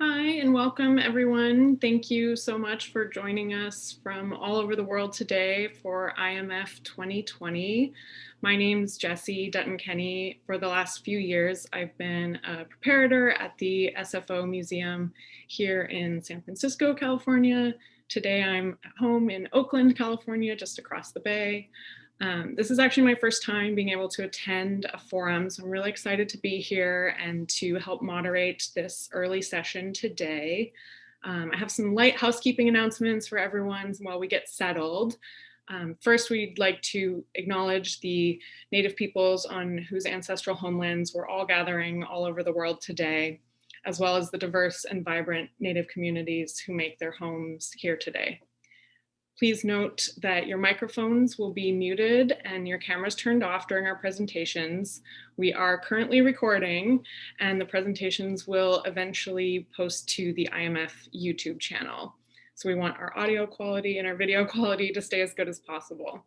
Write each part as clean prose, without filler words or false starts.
Hi, and welcome everyone. Thank you so much for joining us from all over the world today for IMF 2020. My name's Jessie Dutton-Kenny. For the last few years, I've been a preparator at the SFO Museum here in San Francisco, California. Today I'm at home in Oakland, California, just across the bay. This is actually my first time being able to attend a forum, so I'm really excited to be here and to help moderate this early session today. I have some light housekeeping announcements for everyone while we get settled. First, we'd like to acknowledge the Native peoples on whose ancestral homelands we're all gathering all over the world today, as well as the diverse and vibrant Native communities who make their homes here today. Please note that your microphones will be muted and your cameras turned off during our presentations. We are currently recording and the presentations will eventually post to the IMF YouTube channel. So we want our audio quality and our video quality to stay as good as possible.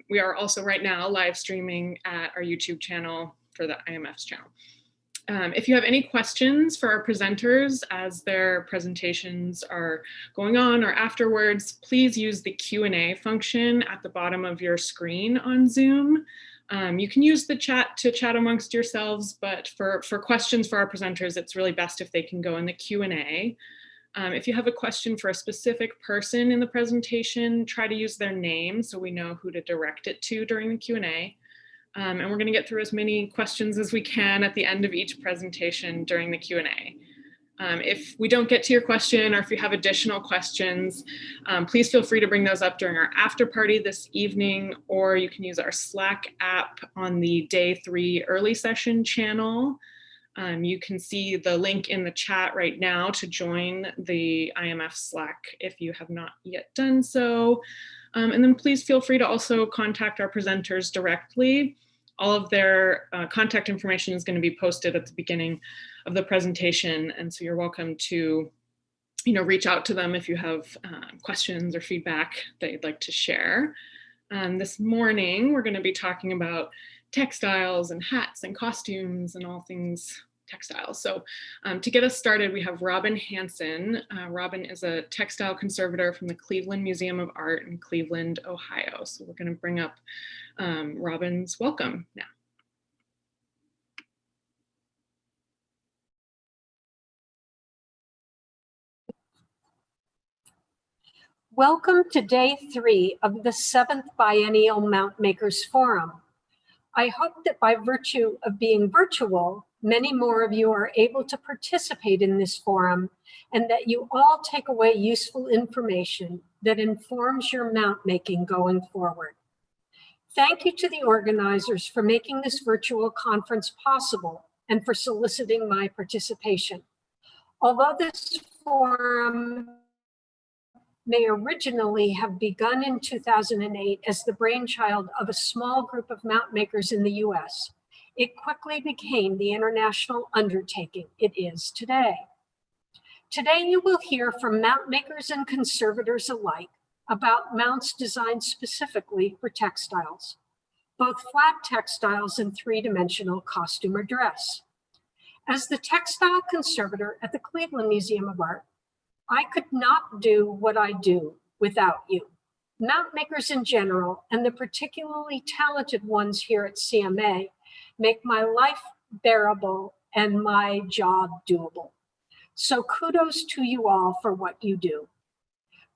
We are also right now live streaming at our YouTube channel for the IMF's channel. If you have any questions for our presenters as their presentations are going on or afterwards, please use the Q&A function at the bottom of your screen on Zoom. You can use the chat to chat amongst yourselves, but for questions for our presenters, it's really best if they can go in the Q&A. If you have a question for a specific person in the presentation, try to use their name so we know who to direct it to during the Q&A. And we're going to get through as many questions as we can at the end of each presentation during the Q&A. If we don't get to your question or if you have additional questions, please feel free to bring those up during our after party this evening, or you can use our Slack app on the Day 3 early session channel. You can see the link in the chat right now to join the IMF Slack if you have not yet done so. And then please feel free to also contact our presenters directly. All of their contact information is going to be posted at the beginning of the presentation. And so you're welcome to reach out to them if you have questions or feedback that you'd like to share. This morning, we're going to be talking about textiles and hats and costumes and all things textiles. So to get us started, we have Robin Hansen. Robin is a textile conservator from the Cleveland Museum of Art in Cleveland, Ohio. So we're going to bring up Robin's welcome now. Welcome to Day 3 of the 7th Biennial Mountmakers Forum. I hope that by virtue of being virtual, many more of you are able to participate in this forum and that you all take away useful information that informs your mount making going forward. Thank you to the organizers for making this virtual conference possible and for soliciting my participation. Although this forum may originally have begun in 2008 as the brainchild of a small group of mount makers in the US, it quickly became the international undertaking it is today. Today, you will hear from mount makers and conservators alike about mounts designed specifically for textiles, both flat textiles and three-dimensional costume or dress. As the textile conservator at the Cleveland Museum of Art, I could not do what I do without you. Mount makers in general, and the particularly talented ones here at CMA, make my life bearable and my job doable. So kudos to you all for what you do.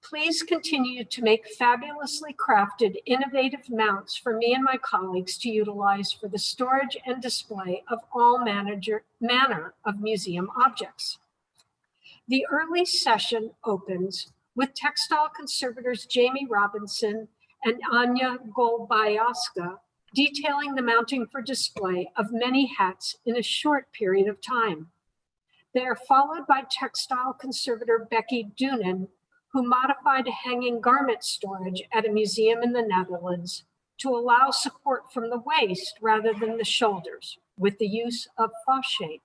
Please continue to make fabulously crafted, innovative mounts for me and my colleagues to utilize for the storage and display of all manner of museum objects. The early session opens with textile conservators Jamie Robinson and Anya Golbayaska detailing the mounting for display of many hats in a short period of time. They are followed by textile conservator Becky Doonan, who modified hanging garment storage at a museum in the Netherlands to allow support from the waist rather than the shoulders with the use of fascia.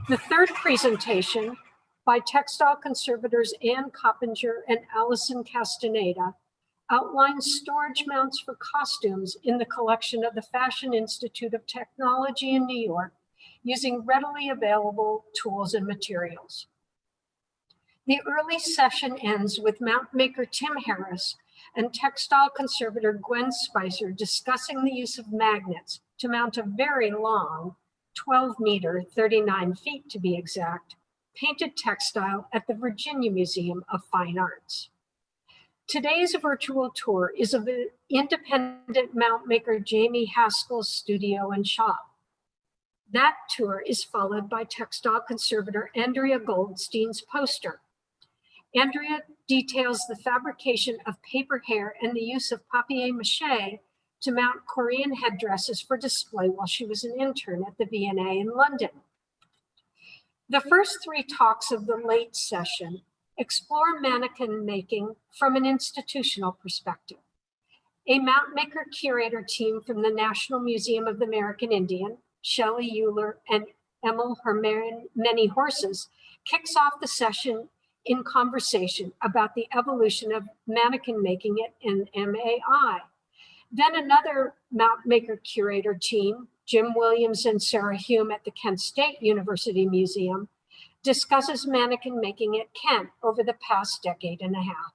The third presentation by textile conservators Ann Coppinger and Allison Castaneda outlines storage mounts for costumes in the collection of the Fashion Institute of Technology in New York using readily available tools and materials. The early session ends with Mountmaker Tim Harris and textile conservator Gwen Spicer discussing the use of magnets to mount a very long, 12-meter, 39 feet to be exact, painted textile at the Virginia Museum of Fine Arts. Today's virtual tour is of the independent Mountmaker Jamie Haskell's studio and shop. That tour is followed by textile conservator Andrea Goldstein's poster. Andrea details the fabrication of paper hair and the use of papier-mâché to mount Korean headdresses for display while she was an intern at the V&A in London. The first three talks of the late session explore mannequin making from an institutional perspective. A Mountmaker curator team from the National Museum of the American Indian, Shelley Euler and Emil Her Many Horses, kicks off the session in conversation about the evolution of mannequin making at NMAI. Then another Mountmaker curator team, Jim Williams and Sarah Hume at the Kent State University Museum, discusses mannequin making at Kent over the past decade and a half.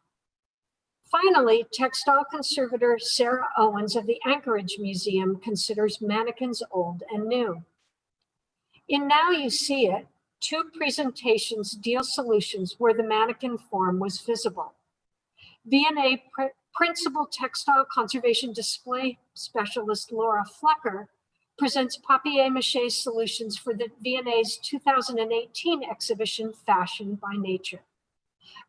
Finally, textile conservator Sarah Owens of the Anchorage Museum considers mannequins old and new. In Now You See It, two presentations deal solutions where the mannequin form was visible. V&A Principal Textile Conservation Display Specialist Laura Flecker presents papier-mâché solutions for the V&A's 2018 exhibition, Fashion by Nature.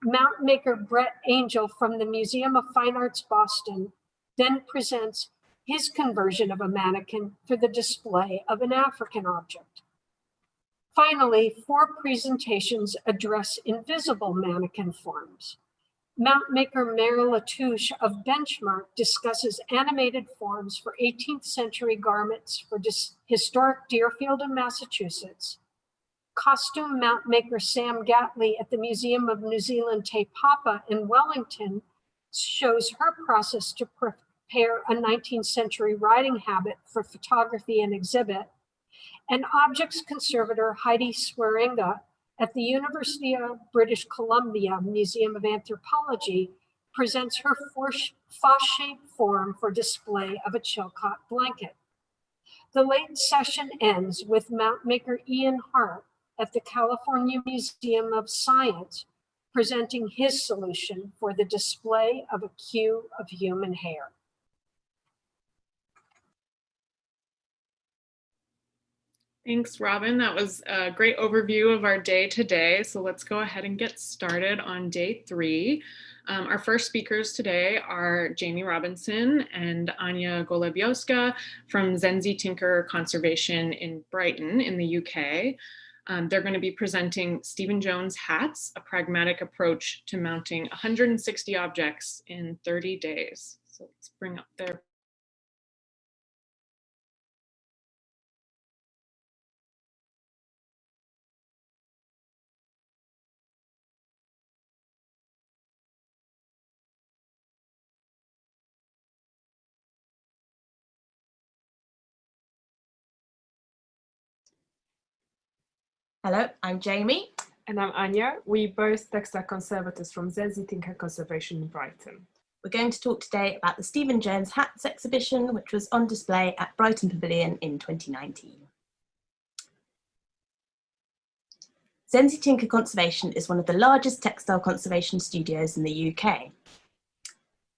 Mountmaker Brett Angel from the Museum of Fine Arts Boston then presents his conversion of a mannequin for the display of an African object. Finally, four presentations address invisible mannequin forms. Mountmaker Mary Latouche of Benchmark discusses animated forms for 18th century garments for historic Deerfield in Massachusetts. Costume Mountmaker Sam Gatley at the Museum of New Zealand Te Papa in Wellington shows her process to prepare a 19th century riding habit for photography and exhibit. And objects conservator Heidi Swearinga at the University of British Columbia Museum of Anthropology presents her foss-shaped form for display of a Chilcot blanket. The late session ends with Mountmaker Ian Hart at the California Museum of Science presenting his solution for the display of a queue of human hair. Thanks, Robin. That was a great overview of our day today. So let's go ahead and get started on day 3. Our first speakers today are Jamie Robinson and Anya Golubioska from Zenzi Tinker Conservation in Brighton in the UK. They're going to be presenting Stephen Jones hats, a pragmatic approach to mounting 160 objects in 30 days. So let's bring up their Hello, I'm Jamie. And I'm Anya. We both textile conservators from Zenzi Tinker Conservation in Brighton. We're going to talk today about the Stephen Jones hats exhibition, which was on display at Brighton Pavilion in 2019. Zenzi Tinker Conservation is one of the largest textile conservation studios in the UK.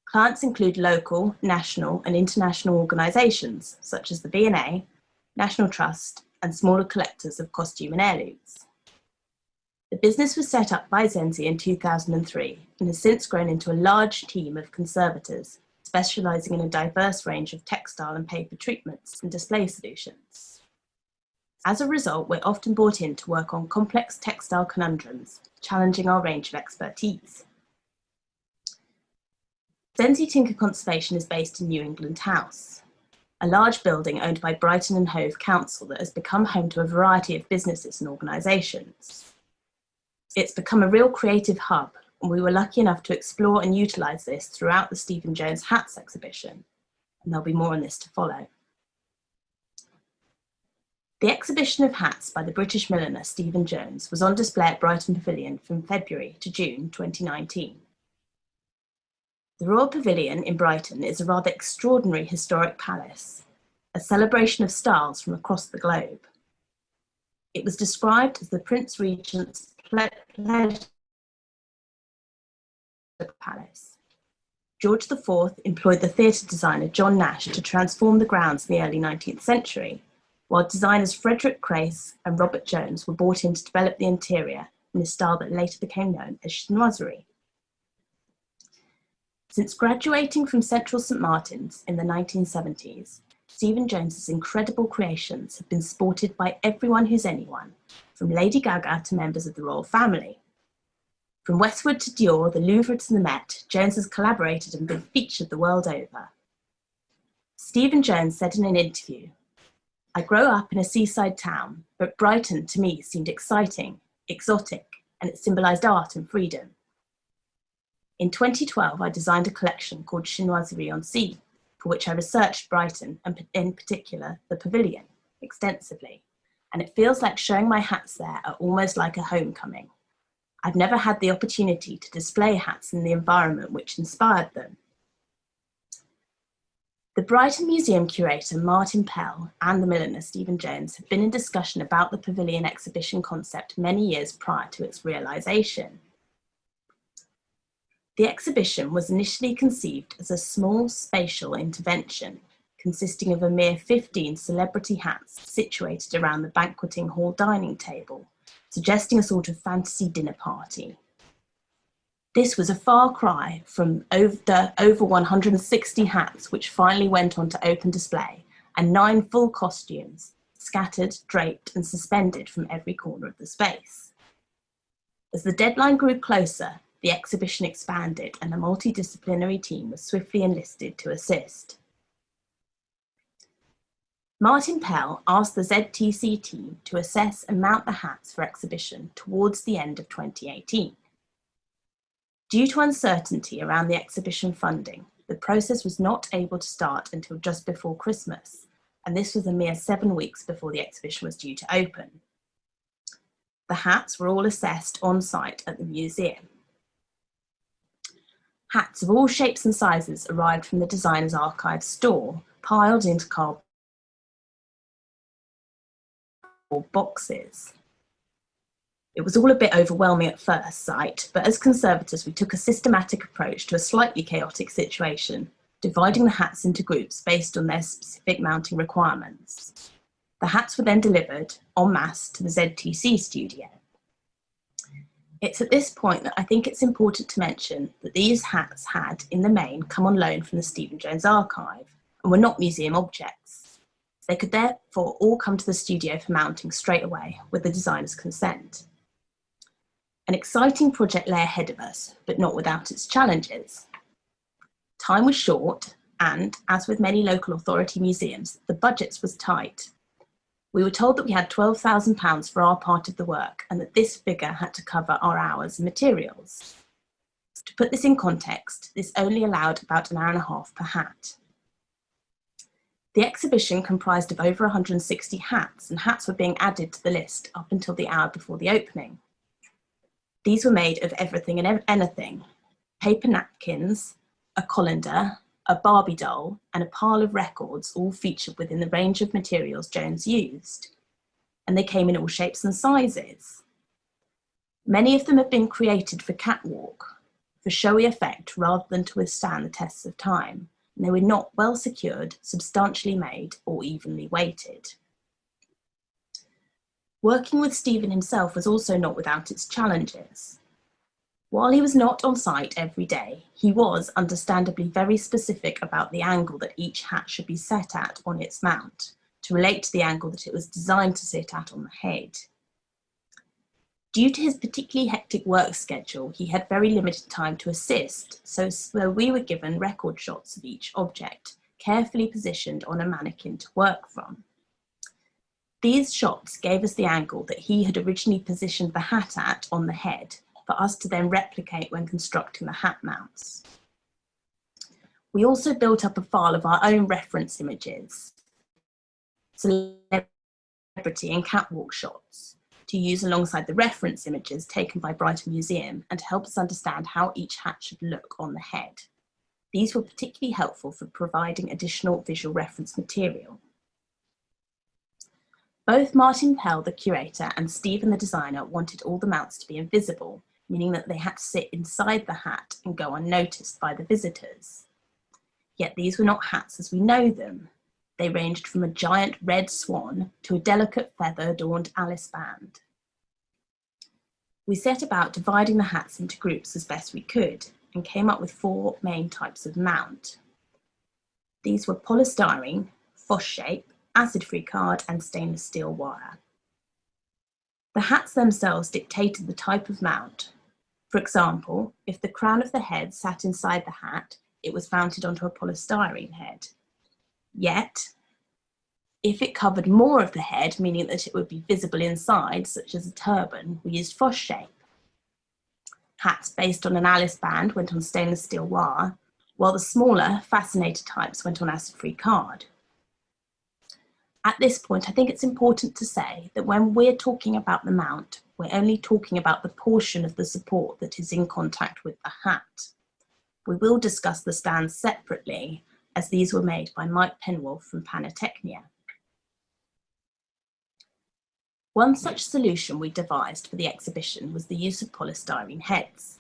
Clients include local, national and international organisations such as the V&A, National Trust and smaller collectors of costume and heirlooms. The business was set up by Zenzi in 2003 and has since grown into a large team of conservators, specialising in a diverse range of textile and paper treatments and display solutions. As a result, we're often brought in to work on complex textile conundrums, challenging our range of expertise. Zenzi Tinker Conservation is based in New England House, a large building owned by Brighton and Hove Council that has become home to a variety of businesses and organisations. It's become a real creative hub, and we were lucky enough to explore and utilise this throughout the Stephen Jones hats exhibition, and there'll be more on this to follow. The exhibition of hats by the British milliner Stephen Jones was on display at Brighton Pavilion from February to June 2019. The Royal Pavilion in Brighton is a rather extraordinary historic palace, a celebration of styles from across the globe. It was described as the Prince Regent's pleasure palace. George IV employed the theatre designer John Nash to transform the grounds in the early 19th century, while designers Frederick Crace and Robert Jones were brought in to develop the interior in a style that later became known as chinoiserie. Since graduating from Central St Martin's in the 1970s, Stephen Jones's incredible creations have been sported by everyone who's anyone, from Lady Gaga to members of the royal family. From Westwood to Dior, the Louvre to the Met, Jones has collaborated and been featured the world over. Stephen Jones said in an interview, "I grew up in a seaside town, but Brighton to me seemed exciting, exotic, and it symbolised art and freedom. In 2012, I designed a collection called Chinoiserie on Sea, for which I researched Brighton, and in particular, the pavilion, extensively. And it feels like showing my hats there are almost like a homecoming. I've never had the opportunity to display hats in the environment which inspired them." The Brighton Museum curator Martin Pell and the milliner Stephen Jones have been in discussion about the pavilion exhibition concept many years prior to its realisation. The exhibition was initially conceived as a small spatial intervention consisting of a mere 15 celebrity hats situated around the banqueting hall dining table, suggesting a sort of fantasy dinner party. This was a far cry from the over 160 hats which finally went on to open display, and 9 full costumes, scattered, draped and suspended from every corner of the space. As the deadline grew closer, the exhibition expanded and a multidisciplinary team was swiftly enlisted to assist. Martin Pell asked the ZTC team to assess and mount the hats for exhibition towards the end of 2018. Due to uncertainty around the exhibition funding, the process was not able to start until just before Christmas, and this was a mere 7 weeks before the exhibition was due to open. The hats were all assessed on site at the museum. Hats of all shapes and sizes arrived from the designer's archive store, piled into cardboard boxes. It was all a bit overwhelming at first sight, but as conservators we took a systematic approach to a slightly chaotic situation, dividing the hats into groups based on their specific mounting requirements. The hats were then delivered en masse to the ZTC studio. It's at this point that I think it's important to mention that these hats had, in the main, come on loan from the Stephen Jones archive and were not museum objects. They could therefore all come to the studio for mounting straight away with the designer's consent. An exciting project lay ahead of us, but not without its challenges. Time was short and, as with many local authority museums, the budgets was tight. We were told that we had £12,000 for our part of the work and that this figure had to cover our hours and materials. To put this in context, this only allowed about an hour and a half per hat. The exhibition comprised of over 160 hats, and hats were being added to the list up until the hour before the opening. These were made of everything and anything: paper napkins, a colander, a Barbie doll, and a pile of records, all featured within the range of materials Jones used. And they came in all shapes and sizes. Many of them have been created for catwalk, for showy effect rather than to withstand the tests of time, and they were not well secured, substantially made, or evenly weighted. Working with Stephen himself was also not without its challenges. While he was not on site every day, he was understandably very specific about the angle that each hat should be set at on its mount, to relate to the angle that it was designed to sit at on the head. Due to his particularly hectic work schedule, he had very limited time to assist, so we were given record shots of each object, carefully positioned on a mannequin to work from. These shots gave us the angle that he had originally positioned the hat at on the head, for us to then replicate when constructing the hat mounts. We also built up a file of our own reference images, celebrity celebrity and catwalk shots to use alongside the reference images taken by Brighton Museum and to help us understand how each hat should look on the head. These were particularly helpful for providing additional visual reference material. Both Martin Pell, the curator, and Stephen, the designer, wanted all the mounts to be invisible, meaning that they had to sit inside the hat and go unnoticed by the visitors. Yet these were not hats as we know them. They ranged from a giant red swan to a delicate feather-adorned Alice band. We set about dividing the hats into groups as best we could and came up with 4 main types of mount. These were polystyrene, foss shape, acid-free card, and stainless steel wire. The hats themselves dictated the type of mount. For example, if the crown of the head sat inside the hat, it was mounted onto a polystyrene head. Yet, if it covered more of the head, meaning that it would be visible inside, such as a turban, we used foss shape. Hats based on an Alice band went on stainless steel wire, while the smaller, fascinator types went on acid-free card. At this point, I think it's important to say that when we're talking about the mount, we're only talking about the portion of the support that is in contact with the hat. We will discuss the stands separately, as these were made by Mike Penwolf from Panatechnia. One such solution we devised for the exhibition was the use of polystyrene heads.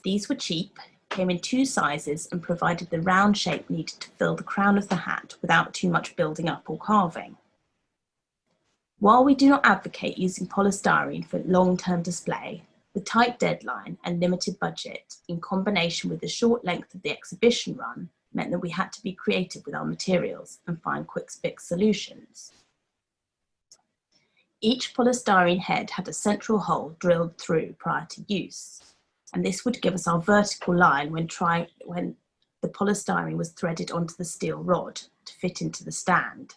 These were cheap, came in 2 sizes, and provided the round shape needed to fill the crown of the hat without too much building up or carving. While we do not advocate using polystyrene for long-term display, the tight deadline and limited budget, in combination with the short length of the exhibition run, meant that we had to be creative with our materials and find quick fix solutions. Each polystyrene head had a central hole drilled through prior to use, and this would give us our vertical line when the polystyrene was threaded onto the steel rod to fit into the stand.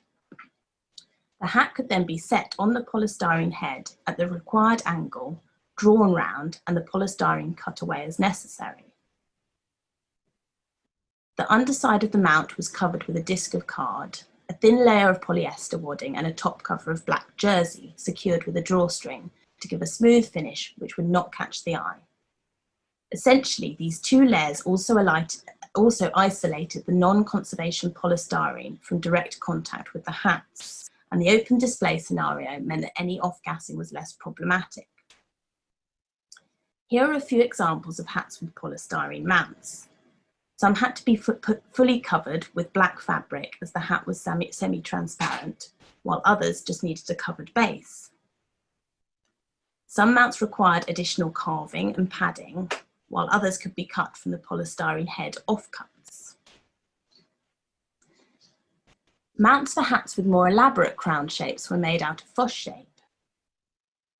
The hat could then be set on the polystyrene head at the required angle, drawn round, and the polystyrene cut away as necessary. The underside of the mount was covered with a disc of card, a thin layer of polyester wadding, and a top cover of black jersey secured with a drawstring to give a smooth finish which would not catch the eye. Essentially, these 2 layers also isolated the non-conservation polystyrene from direct contact with the hats, and the open display scenario meant that any off-gassing was less problematic. Here are a few examples of hats with polystyrene mounts. Some had to be fully covered with black fabric as the hat was semi-transparent, while others just needed a covered base. Some mounts required additional carving and padding, while others could be cut from the polystyrene head offcuts. Mounts for hats with more elaborate crown shapes were made out of foss shape.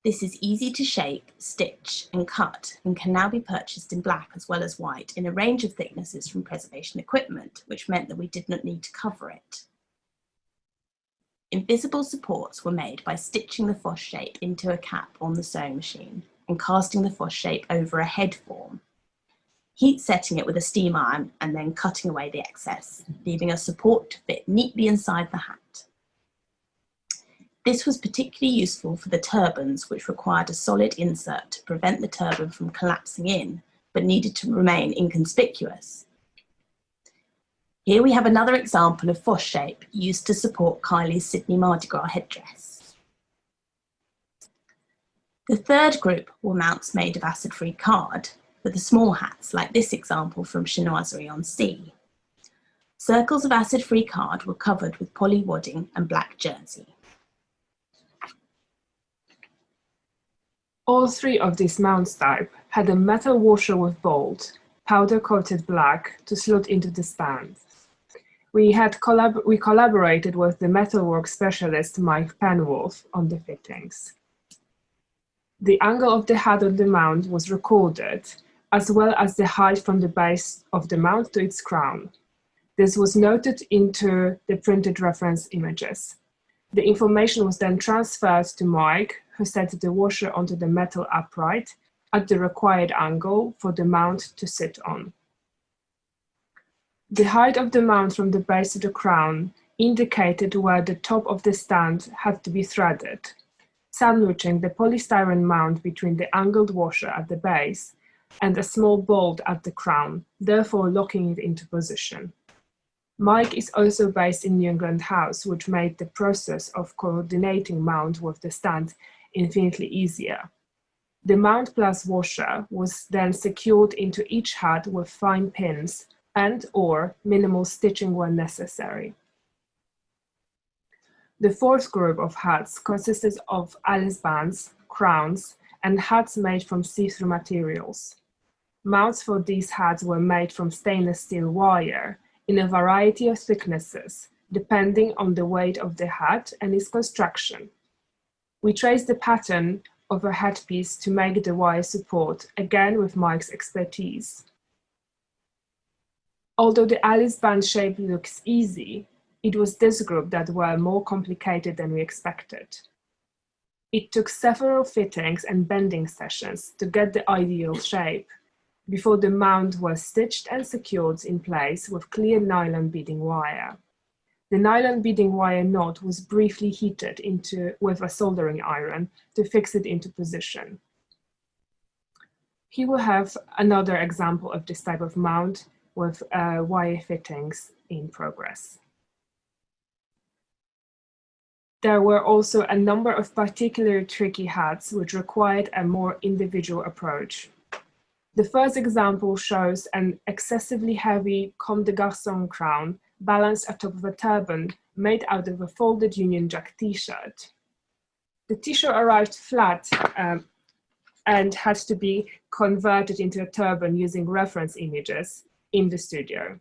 This is easy to shape, stitch, and cut, and can now be purchased in black as well as white in a range of thicknesses from Preservation Equipment, which meant that we did not need to cover it. Invisible supports were made by stitching the foss shape into a cap on the sewing machine and casting the foss shape over a head form, heat setting it with a steam iron, and then cutting away the excess, leaving a support to fit neatly inside the hat. This was particularly useful for the turbans, which required a solid insert to prevent the turban from collapsing in, but needed to remain inconspicuous. Here we have another example of foss shape used to support Kylie's Sydney Mardi Gras headdress. The third group were mounts made of acid-free card for the small hats, like this example from Chinoiserie on Sea. Circles of acid-free card were covered with poly wadding and black jersey. All 3 of these mounts type had a metal washer with bolt, powder-coated black, to slot into the stand. We collaborated with the metalwork specialist Mike Penwolf on the fittings. The angle of the hat on the mount was recorded, as well as the height from the base of the mount to its crown. This was noted into the printed reference images. The information was then transferred to Mike, who set the washer onto the metal upright at the required angle for the mount to sit on. The height of the mount from the base to the crown indicated where the top of the stand had to be threaded, sandwiching the polystyrene mount between the angled washer at the base and a small bolt at the crown, therefore locking it into position. Mike is also based in New England House, which made the process of coordinating mount with the stand infinitely easier. The mount plus washer was then secured into each hat with fine pins and/or minimal stitching when necessary. The fourth group of hats consisted of Alice bands, crowns, and hats made from see-through materials. Mounts for these hats were made from stainless steel wire in a variety of thicknesses, depending on the weight of the hat and its construction. We traced the pattern of a headpiece to make the wire support, again with Mike's expertise. Although the Alice band shape looks easy, it was this group that were more complicated than we expected. It took several fittings and bending sessions to get the ideal shape before the mount was stitched and secured in place with clear nylon beading wire. The nylon beading wire knot was briefly heated with a soldering iron to fix it into position. Here we have another example of this type of mount with wire fittings in progress. There were also a number of particularly tricky hats which required a more individual approach. The first example shows an excessively heavy Comme des Garçons crown balanced atop of a turban made out of a folded Union Jack t-shirt. The t-shirt arrived flat and had to be converted into a turban using reference images in the studio.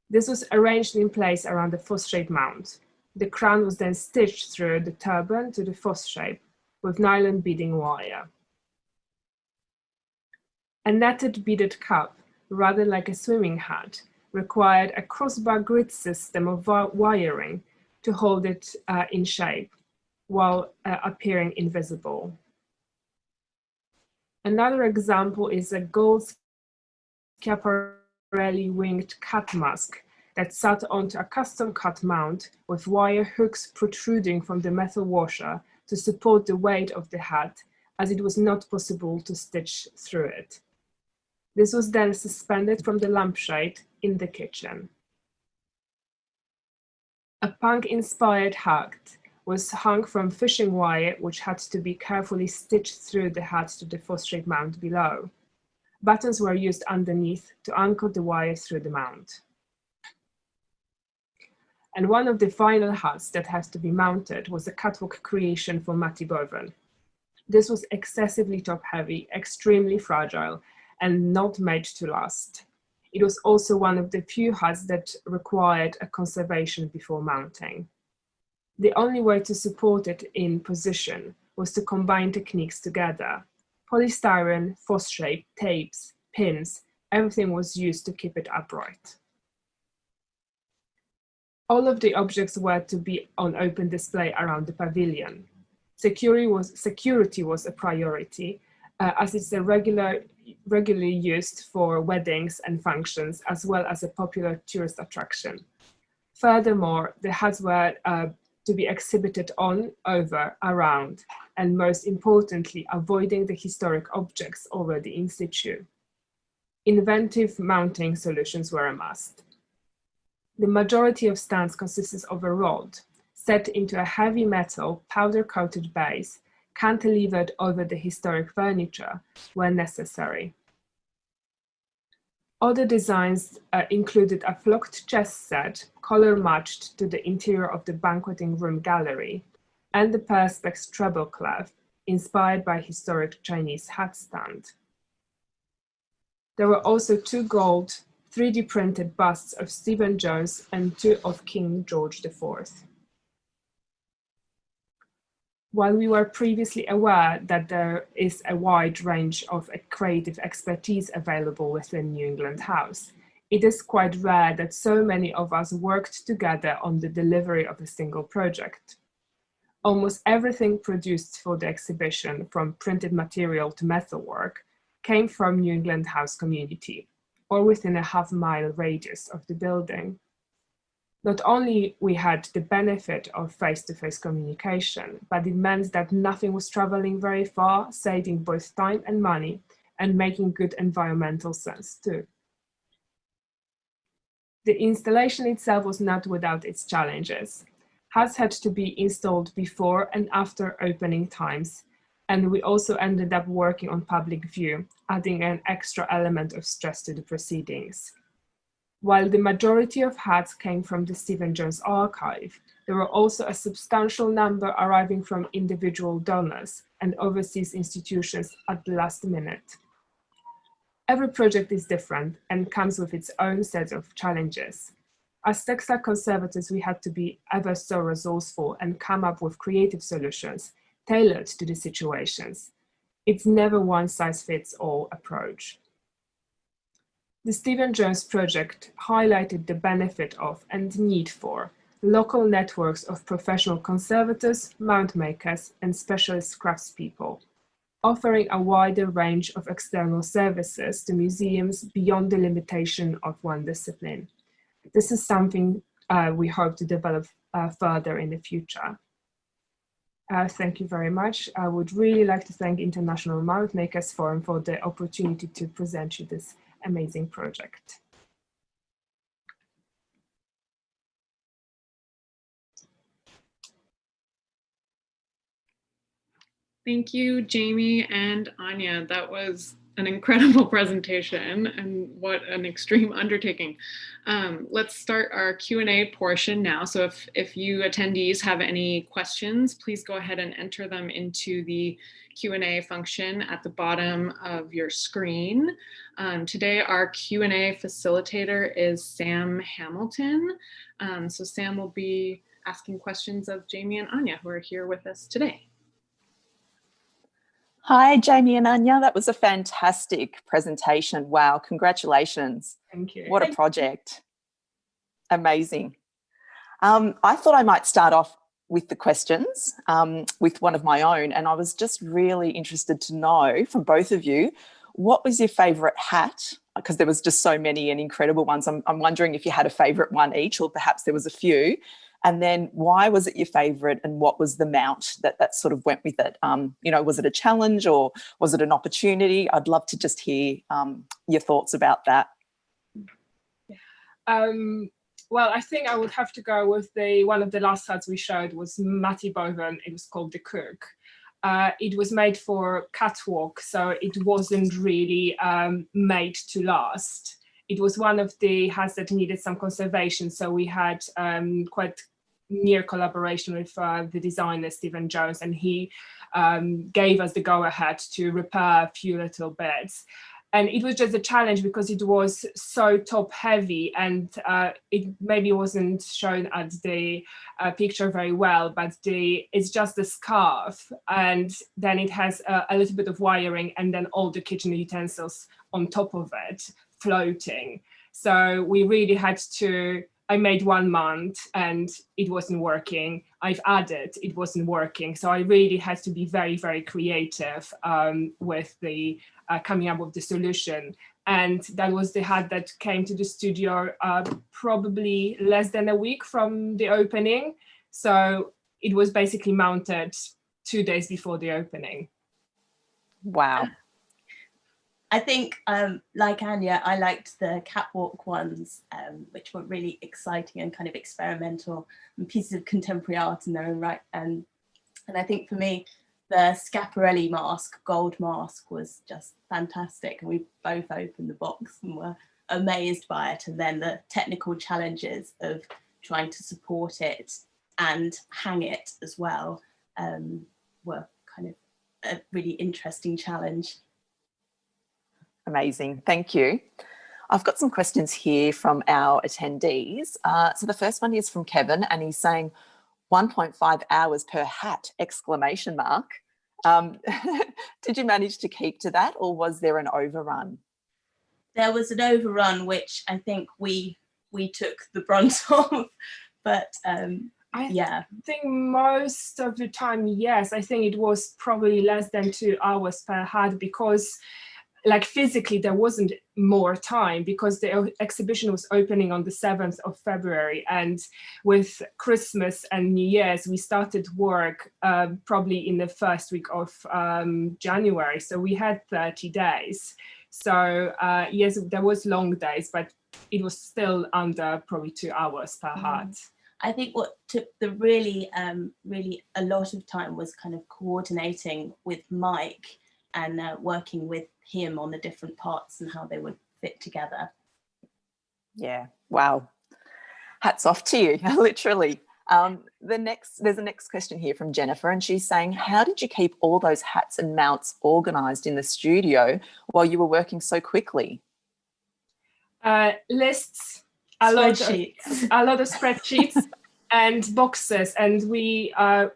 This was arranged in place around the fosse shape mount. The crown was then stitched through the turban to the fosse shape with nylon beading wire. A netted beaded cup, rather like a swimming hat, required a crossbar grid system of wiring to hold it in shape while appearing invisible. Another example is a gold Schiaparelli winged cat mask that sat onto a custom cut mount with wire hooks protruding from the metal washer to support the weight of the hat, as it was not possible to stitch through it. This was then suspended from the lampshade in the kitchen. A punk-inspired hat was hung from fishing wire, which had to be carefully stitched through the hat to the fosse shape mount below. Buttons were used underneath to anchor the wire through the mount. And one of the final hats that had to be mounted was a catwalk creation for Matty Boven. This was excessively top-heavy, extremely fragile, and not made to last. It was also one of the few hats that required a conservation before mounting. The only way to support it in position was to combine techniques together. Polystyrene, fosse shape, tapes, pins, everything was used to keep it upright. All of the objects were to be on open display around the pavilion. Security was a priority, as it's regularly used for weddings and functions, as well as a popular tourist attraction. Furthermore, the hats were to be exhibited on, over, around, and most importantly, avoiding the historic objects already in situ. Inventive mounting solutions were a must. The majority of stands consisted of a rod set into a heavy metal powder-coated base, cantilevered over the historic furniture where necessary. Other designs included a flocked chess set, color-matched to the interior of the banqueting room gallery, and the perspex treble clef, inspired by historic Chinese hat stand. There were also 2 gold 3D printed busts of Stephen Jones and 2 of King George IV. While we were previously aware that there is a wide range of creative expertise available within New England House, it is quite rare that so many of us worked together on the delivery of a single project. Almost everything produced for the exhibition, from printed material to metalwork, came from New England House community, or within a half-mile radius of the building. Not only we had the benefit of face-to-face communication, but it meant that nothing was traveling very far, saving both time and money, and making good environmental sense too. The installation itself was not without its challenges. Hats had to be installed before and after opening times, and we also ended up working on public view, adding an extra element of stress to the proceedings. While the majority of hats came from the Stephen Jones archive, there were also a substantial number arriving from individual donors and overseas institutions at the last minute. Every project is different and comes with its own set of challenges. As textile conservators, we had to be ever so resourceful and come up with creative solutions tailored to the situations. It's never one size fits all approach. The Stephen Jones project highlighted the benefit of and need for local networks of professional conservators, Mountmakers, and specialist craftspeople, offering a wider range of external services to museums beyond the limitation of one discipline. This is something we hope to develop further in the future. Thank you very much. I would really like to thank International Mountmakers Forum for the opportunity to present you this amazing project. Thank you, Jamie and Anya. That was an incredible presentation, and what an extreme undertaking. Let's start our Q&A portion now. So if you attendees have any questions, please go ahead and enter them into the Q&A function at the bottom of your screen. Today, our Q&A facilitator is Sam Hamilton. So Sam will be asking questions of Jamie and Anya, who are here with us today. Hi, Jamie and Anya. That was a fantastic presentation. Wow, congratulations. Thank you. What a project. Amazing. I thought I might start off with the questions with one of my own, and I was just really interested to know from both of you, what was your favourite hat? Because there was just so many and incredible ones. I'm wondering if you had a favourite one each, or perhaps there was a few. And then why was it your favourite, and what was the mount that sort of went with it? You know, was it a challenge or was it an opportunity? I'd love to just hear your thoughts about that. Well, I think I would have to go with one of the last hats we showed was Matty Boven. It was called the Cook. It was made for catwalk, so it wasn't really made to last. It was one of the hats that needed some conservation, so we had quite near collaboration with the designer Stephen Jones, and he gave us the go-ahead to repair a few little bits. And it was just a challenge because it was so top heavy, and it maybe wasn't shown at the picture very well, but it's just a scarf, and then it has a little bit of wiring, and then all the kitchen utensils on top of it floating. So we really had to, I made one mount and it wasn't working. I've added, it wasn't working. So I really had to be very, very creative with the coming up with the solution. And that was the hat that came to the studio probably less than a week from the opening. So it was basically mounted 2 days before the opening. Wow. I think, like Anya, I liked the catwalk ones, which were really exciting and kind of experimental and pieces of contemporary art in their own right. And I think for me, the Schiaparelli mask, gold mask, was just fantastic. And we both opened the box and were amazed by it. And then the technical challenges of trying to support it and hang it as well were kind of a really interesting challenge. Amazing, thank you. I've got some questions here from our attendees. So the first one is from Kevin, and he's saying 1.5 hours per hat, exclamation mark. Did you manage to keep to that, or was there an overrun? There was an overrun, which I think we took the brunt of, but yeah. I think most of the time, yes. I think it was probably less than 2 hours per hat, because like physically there wasn't more time because the exhibition was opening on the 7th of February, and with Christmas and New Year's we started work probably in the first week of January, so we had 30 days. So yes, there was long days, but it was still under probably 2 hours per hat. I think what took the really a lot of time was kind of coordinating with Mike and working with him on the different parts and how they would fit together. Yeah, wow. Hats off to you, literally. There's a next question here from Jennifer, and she's saying, how did you keep all those hats and mounts organised in the studio while you were working so quickly? Lists, a lot of spreadsheets and boxes, and we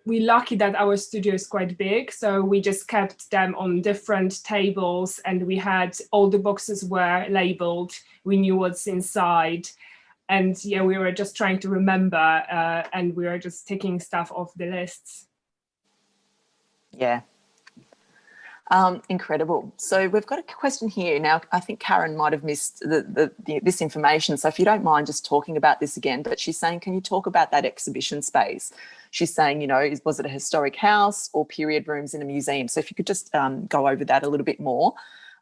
lucky that our studio is quite big, so we just kept them on different tables, and we had all the boxes were labeled. We knew what's inside, and yeah, we were just trying to remember, and we were just taking stuff off the lists. Yeah. Incredible. So we've got a question here. Now, I think Karen might have missed this information. So if you don't mind just talking about this again, but she's saying, can you talk about that exhibition space? She's saying, you know, was it a historic house or period rooms in a museum? So if you could just go over that a little bit more.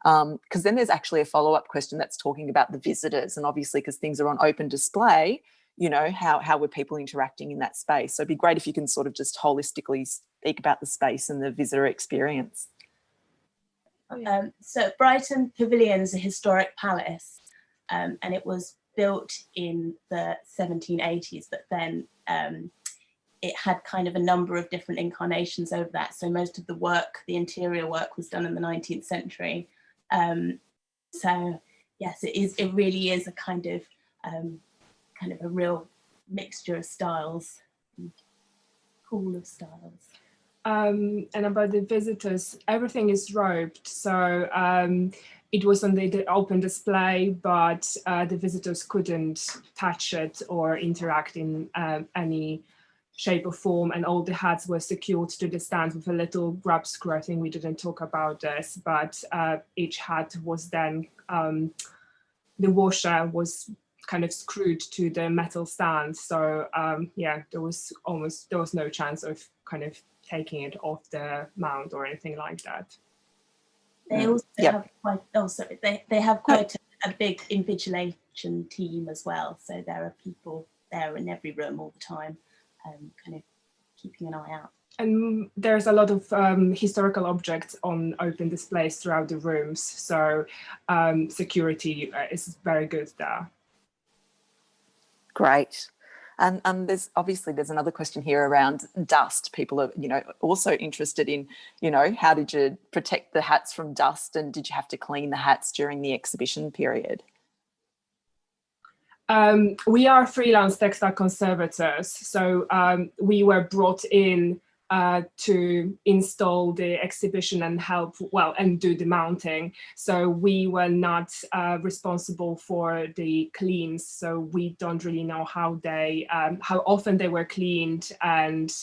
Because then there's actually a follow-up question that's talking about the visitors. And obviously, because things are on open display, you know, how were people interacting in that space? So it'd be great if you can sort of just holistically speak about the space and the visitor experience. So Brighton Pavilion is a historic palace, and it was built in the 1780s, but then it had kind of a number of different incarnations over that. So most of the work, the interior work, was done in the 19th century. So yes, it really is a kind of a real mixture of styles, pool of styles. And about the visitors, everything is roped, so it was on the open display, but the visitors couldn't touch it or interact in any shape or form, and all the hats were secured to the stand with a little grab screw. I think we didn't talk about this, but each hat was then, the washer was kind of screwed to the metal stand, so yeah, there was no chance of kind of taking it off the mount or anything like that. They also have they have quite a big invigilation team as well, so there are people there in every room all the time, kind of keeping an eye out. And there's a lot of historical objects on open displays throughout the rooms, so security is very good there. Great. And there's another question here around dust. People are, you know, also interested in, you know, how did you protect the hats from dust, and did you have to clean the hats during the exhibition period? We are freelance textile conservators, so we were brought in to install the exhibition and help, and do the mounting. So we were not responsible for the cleans, so we don't really know how often they were cleaned and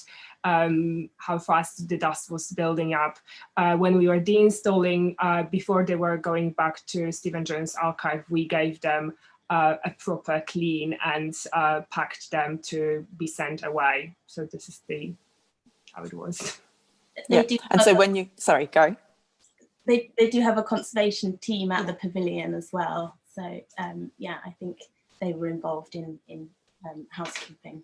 how fast the dust was building up. When we were deinstalling, before they were going back to Stephen Jones' archive, we gave them a proper clean and packed them to be sent away. So this is how it was. Yeah. And so when you, sorry, go. They do have a conservation team at the pavilion as well. So yeah, I think they were involved in housekeeping.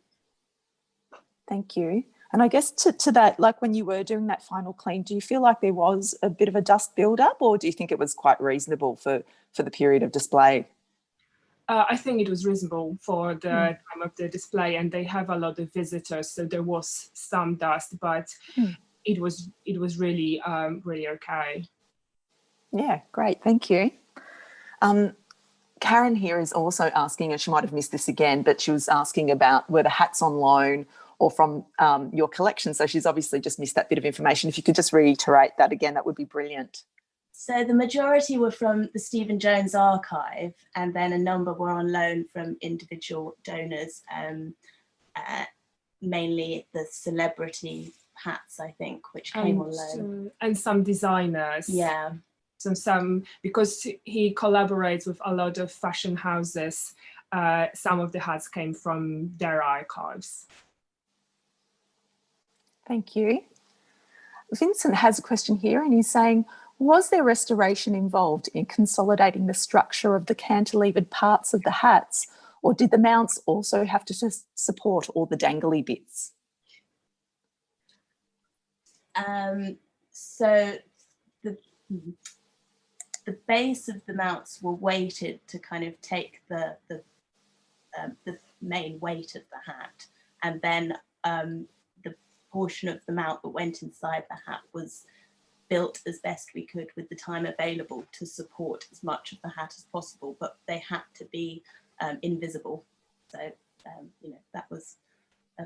Thank you. And I guess to that, like when you were doing that final clean, do you feel like there was a bit of a dust build-up, or do you think it was quite reasonable for the period of display? I think it was reasonable for the time of the display, and they have a lot of visitors, so there was some dust, but it was really really okay. Yeah, great, thank you. Karen here is also asking, and she might have missed this again, but she was asking about were the hats on loan or from your collection. So she's obviously just missed that bit of information. If you could just reiterate that again, that would be brilliant. So the majority were from the Stephen Jones archive, and then a number were on loan from individual donors, mainly the celebrity hats, I think, which came on loan. And some designers. Yeah. So because he collaborates with a lot of fashion houses, some of the hats came from their archives. Thank you. Vincent has a question here and he's saying, was there restoration involved in consolidating the structure of the cantilevered parts of the hats, or did the mounts also have to just support all the dangly bits? So the base of the mounts were weighted to kind of take the main weight of the hat, and then the portion of the mount that went inside the hat was built as best we could with the time available to support as much of the hat as possible, but they had to be invisible. So you know, that was a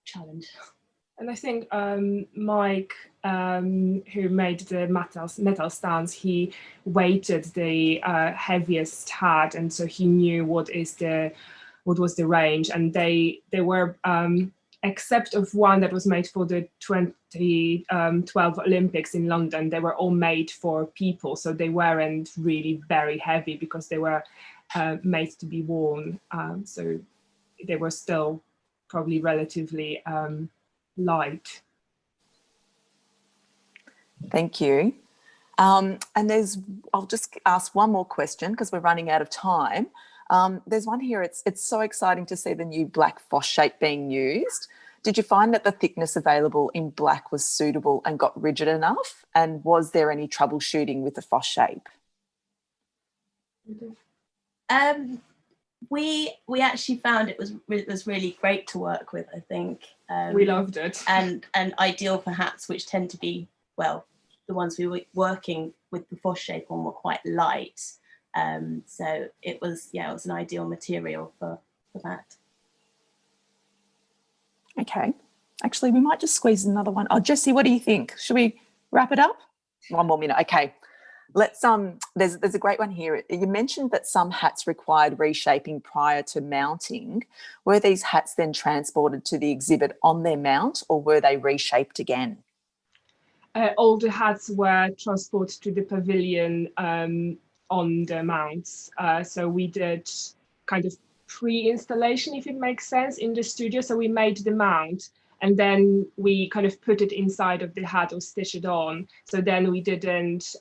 challenge. And I think Mike, who made the metal stands, he weighted the heaviest hat, and so he knew what was the range. And they were, except of one that was made for the 2012 Olympics in London, they were all made for people, so they weren't really very heavy because they were made to be worn. So they were still probably relatively light. Thank you. And I'll just ask one more question because we're running out of time. There's one here. It's so exciting to see the new black foss shape being used. Did you find that the thickness available in black was suitable and got rigid enough? And was there any troubleshooting with the foss shape? We actually found it was really great to work with, I think. We loved it. And ideal for hats, which tend to be, well, the ones we were working with the foss shape on were quite light. So it was an ideal material for that. Okay. Actually, we might just squeeze another one. Oh, Jessie, what do you think? Should we wrap it up? One more minute. Okay. Let's there's a great one here. You mentioned that some hats required reshaping prior to mounting. Were these hats then transported to the exhibit on their mount, or were they reshaped again? All the hats were transported to the pavilion on the mounts. So we did kind of pre-installation, if it makes sense, in the studio. So we made the mount and then we kind of put it inside of the hat or stitch it on. So then we didn't,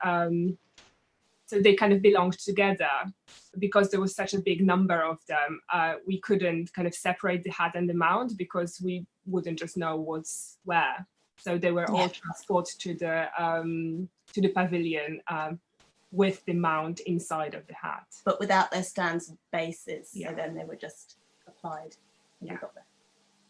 so they kind of belonged together because there was such a big number of them. We couldn't kind of separate the hat and the mount because we wouldn't just know what's where. So they were all transported to the pavilion with the mount inside of the hat. But without their stands and bases, so then they were just applied when they got there.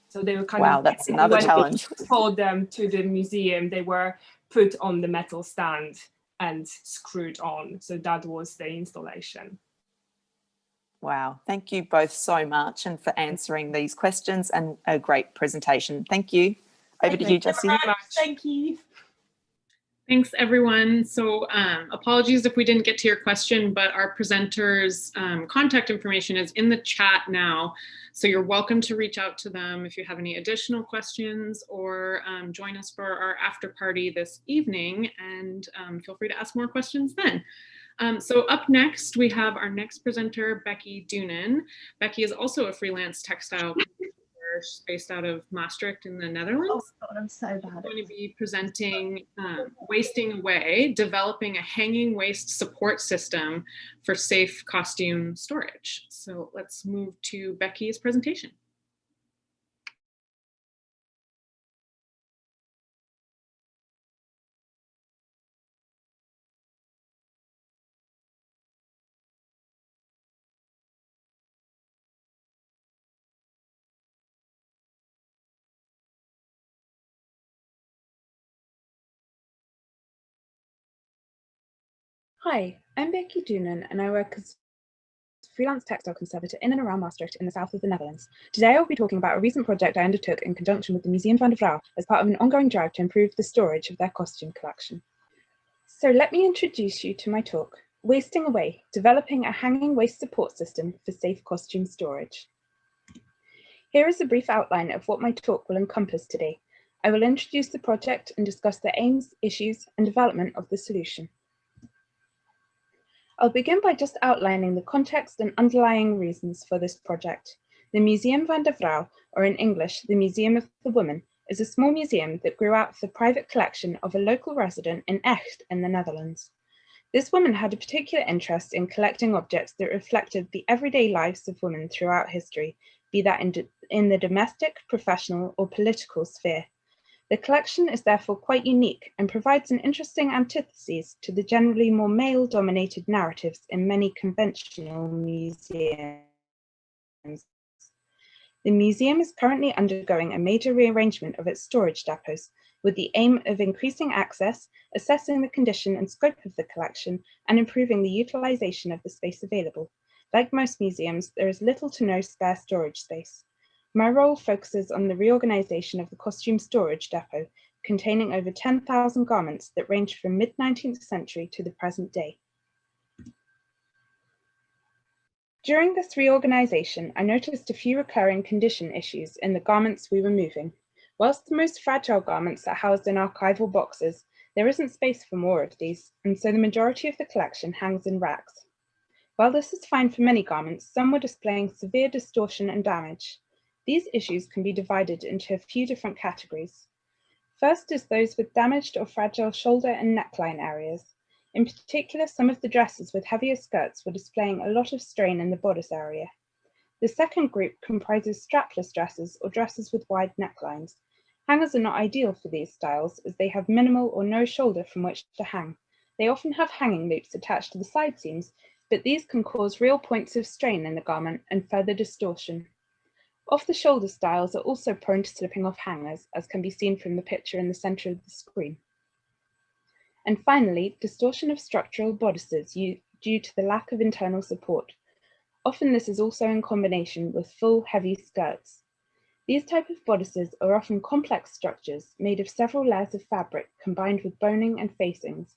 So they were kind of, that's another challenge. For them to the museum, they were put on the metal stand and screwed on. So that was the installation. Wow, thank you both so much and for answering these questions and a great presentation. Thank you. Over to you, Jessie. Thank you. Thanks, everyone. So apologies if we didn't get to your question, but our presenters' contact information is in the chat now. So you're welcome to reach out to them if you have any additional questions, or join us for our after party this evening, and feel free to ask more questions then. So up next, we have our next presenter, Becky Doonan. Becky is also a freelance textile based out of Maastricht in the Netherlands. Oh God, I'm so bad. I'm going to be presenting Wasting Away, developing a hanging waist support system for safe costume storage. So let's move to Becky's presentation. Hi, I'm Becky Doonan and I work as a freelance textile conservator in and around Maastricht in the south of the Netherlands. Today I will be talking about a recent project I undertook in conjunction with the Museum van de Vrouw as part of an ongoing drive to improve the storage of their costume collection. So let me introduce you to my talk, Wasting Away, Developing a Hanging Waist Support System for Safe Costume Storage. Here is a brief outline of what my talk will encompass today. I will introduce the project and discuss the aims, issues, and development of the solution. I'll begin by just outlining the context and underlying reasons for this project. The Museum van der Vrouw, or in English, the Museum of the Woman, is a small museum that grew out of the private collection of a local resident in Echt in the Netherlands. This woman had a particular interest in collecting objects that reflected the everyday lives of women throughout history, be that in the domestic, professional, or political sphere. The collection is therefore quite unique and provides an interesting antithesis to the generally more male-dominated narratives in many conventional museums. The museum is currently undergoing a major rearrangement of its storage depots, with the aim of increasing access, assessing the condition and scope of the collection, and improving the utilization of the space available. Like most museums, there is little to no spare storage space. My role focuses on the reorganization of the costume storage depot, containing over 10,000 garments that range from mid-19th century to the present day. During this reorganization, I noticed a few recurring condition issues in the garments we were moving. Whilst the most fragile garments are housed in archival boxes, there isn't space for more of these, and so the majority of the collection hangs in racks. While this is fine for many garments, some were displaying severe distortion and damage. These issues can be divided into a few different categories. First is those with damaged or fragile shoulder and neckline areas. In particular, some of the dresses with heavier skirts were displaying a lot of strain in the bodice area. The second group comprises strapless dresses or dresses with wide necklines. Hangers are not ideal for these styles as they have minimal or no shoulder from which to hang. They often have hanging loops attached to the side seams, but these can cause real points of strain in the garment and further distortion. Off-the-shoulder styles are also prone to slipping off hangers, as can be seen from the picture in the center of the screen. And finally, distortion of structural bodices due to the lack of internal support. Often this is also in combination with full, heavy skirts. These type of bodices are often complex structures made of several layers of fabric combined with boning and facings.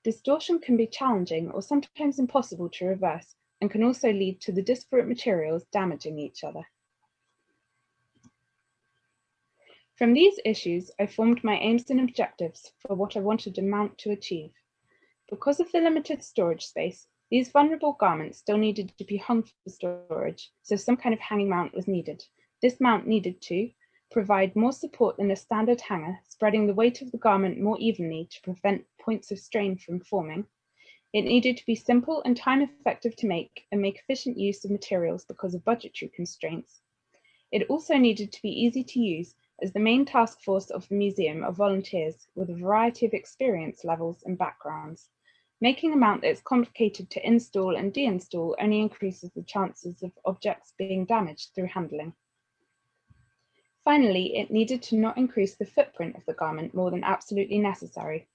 Distortion can be challenging or sometimes impossible to reverse and can also lead to the disparate materials damaging each other. From these issues, I formed my aims and objectives for what I wanted a mount to achieve. Because of the limited storage space, these vulnerable garments still needed to be hung for storage, so some kind of hanging mount was needed. This mount needed to provide more support than a standard hanger, spreading the weight of the garment more evenly to prevent points of strain from forming. It needed to be simple and time-effective to make and make efficient use of materials because of budgetary constraints. It also needed to be easy to use, as the main task force of the museum are volunteers with a variety of experience levels and backgrounds. Making a mount that is complicated to install and deinstall only increases the chances of objects being damaged through handling. Finally, it needed to not increase the footprint of the garment more than absolutely necessary.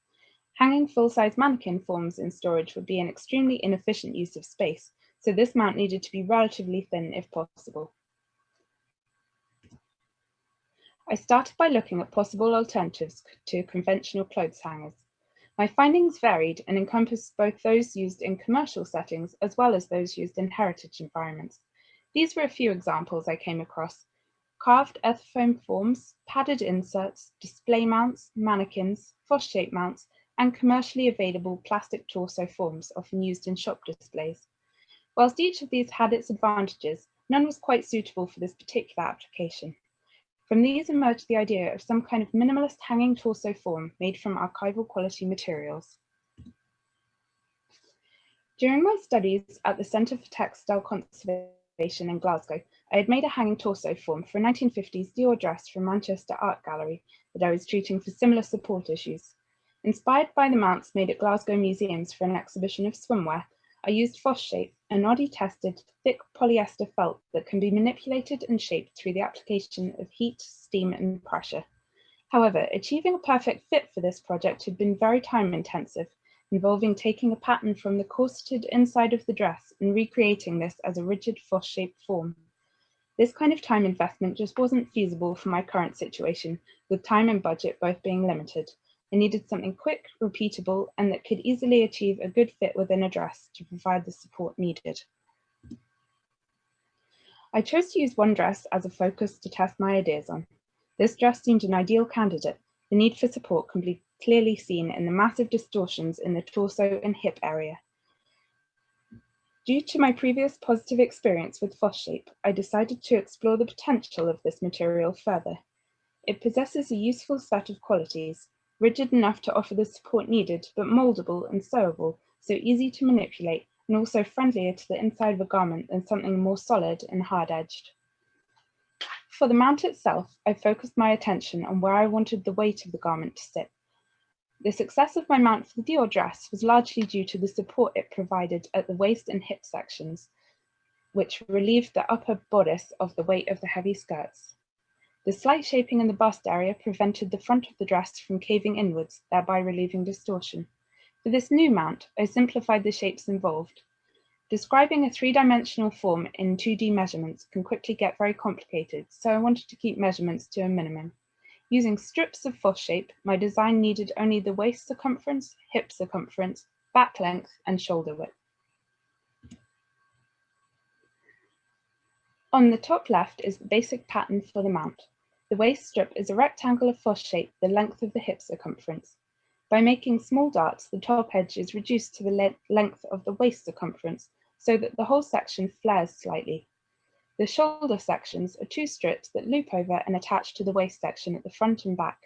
Hanging full-size mannequin forms in storage would be an extremely inefficient use of space, so this mount needed to be relatively thin if possible. I started by looking at possible alternatives to conventional clothes hangers. My findings varied and encompassed both those used in commercial settings as well as those used in heritage environments. These were a few examples I came across: carved earth-foam forms, padded inserts, display mounts, mannequins, foss-shaped mounts, and commercially available plastic torso forms often used in shop displays. Whilst each of these had its advantages, none was quite suitable for this particular application. From these emerged the idea of some kind of minimalist hanging torso form made from archival quality materials. During my studies at the Centre for Textile Conservation in Glasgow, I had made a hanging torso form for a 1950s Dior dress from Manchester Art Gallery that I was treating for similar support issues. Inspired by the mounts made at Glasgow museums for an exhibition of swimwear, I used foss-shape, a noddy-tested, thick polyester felt that can be manipulated and shaped through the application of heat, steam, and pressure. However, achieving a perfect fit for this project had been very time-intensive, involving taking a pattern from the corseted inside of the dress and recreating this as a rigid foss-shaped form. This kind of time investment just wasn't feasible for my current situation, with time and budget both being limited. I needed something quick, repeatable, and that could easily achieve a good fit within a dress to provide the support needed. I chose to use one dress as a focus to test my ideas on. This dress seemed an ideal candidate. The need for support can be clearly seen in the massive distortions in the torso and hip area. Due to my previous positive experience with Foshape, I decided to explore the potential of this material further. It possesses a useful set of qualities, rigid enough to offer the support needed, but moldable and sewable, so easy to manipulate, and also friendlier to the inside of a garment than something more solid and hard-edged. For the mount itself, I focused my attention on where I wanted the weight of the garment to sit. The success of my mount for the Dior dress was largely due to the support it provided at the waist and hip sections, which relieved the upper bodice of the weight of the heavy skirts. The slight shaping in the bust area prevented the front of the dress from caving inwards, thereby relieving distortion. For this new mount, I simplified the shapes involved. Describing a three-dimensional form in 2D measurements can quickly get very complicated, so I wanted to keep measurements to a minimum. Using strips of Foshape, my design needed only the waist circumference, hip circumference, back length, and shoulder width. On the top left is the basic pattern for the mount. The waist strip is a rectangle of Foshape the length of the hip circumference. By making small darts, the top edge is reduced to the length of the waist circumference, so that the whole section flares slightly. The shoulder sections are two strips that loop over and attach to the waist section at the front and back.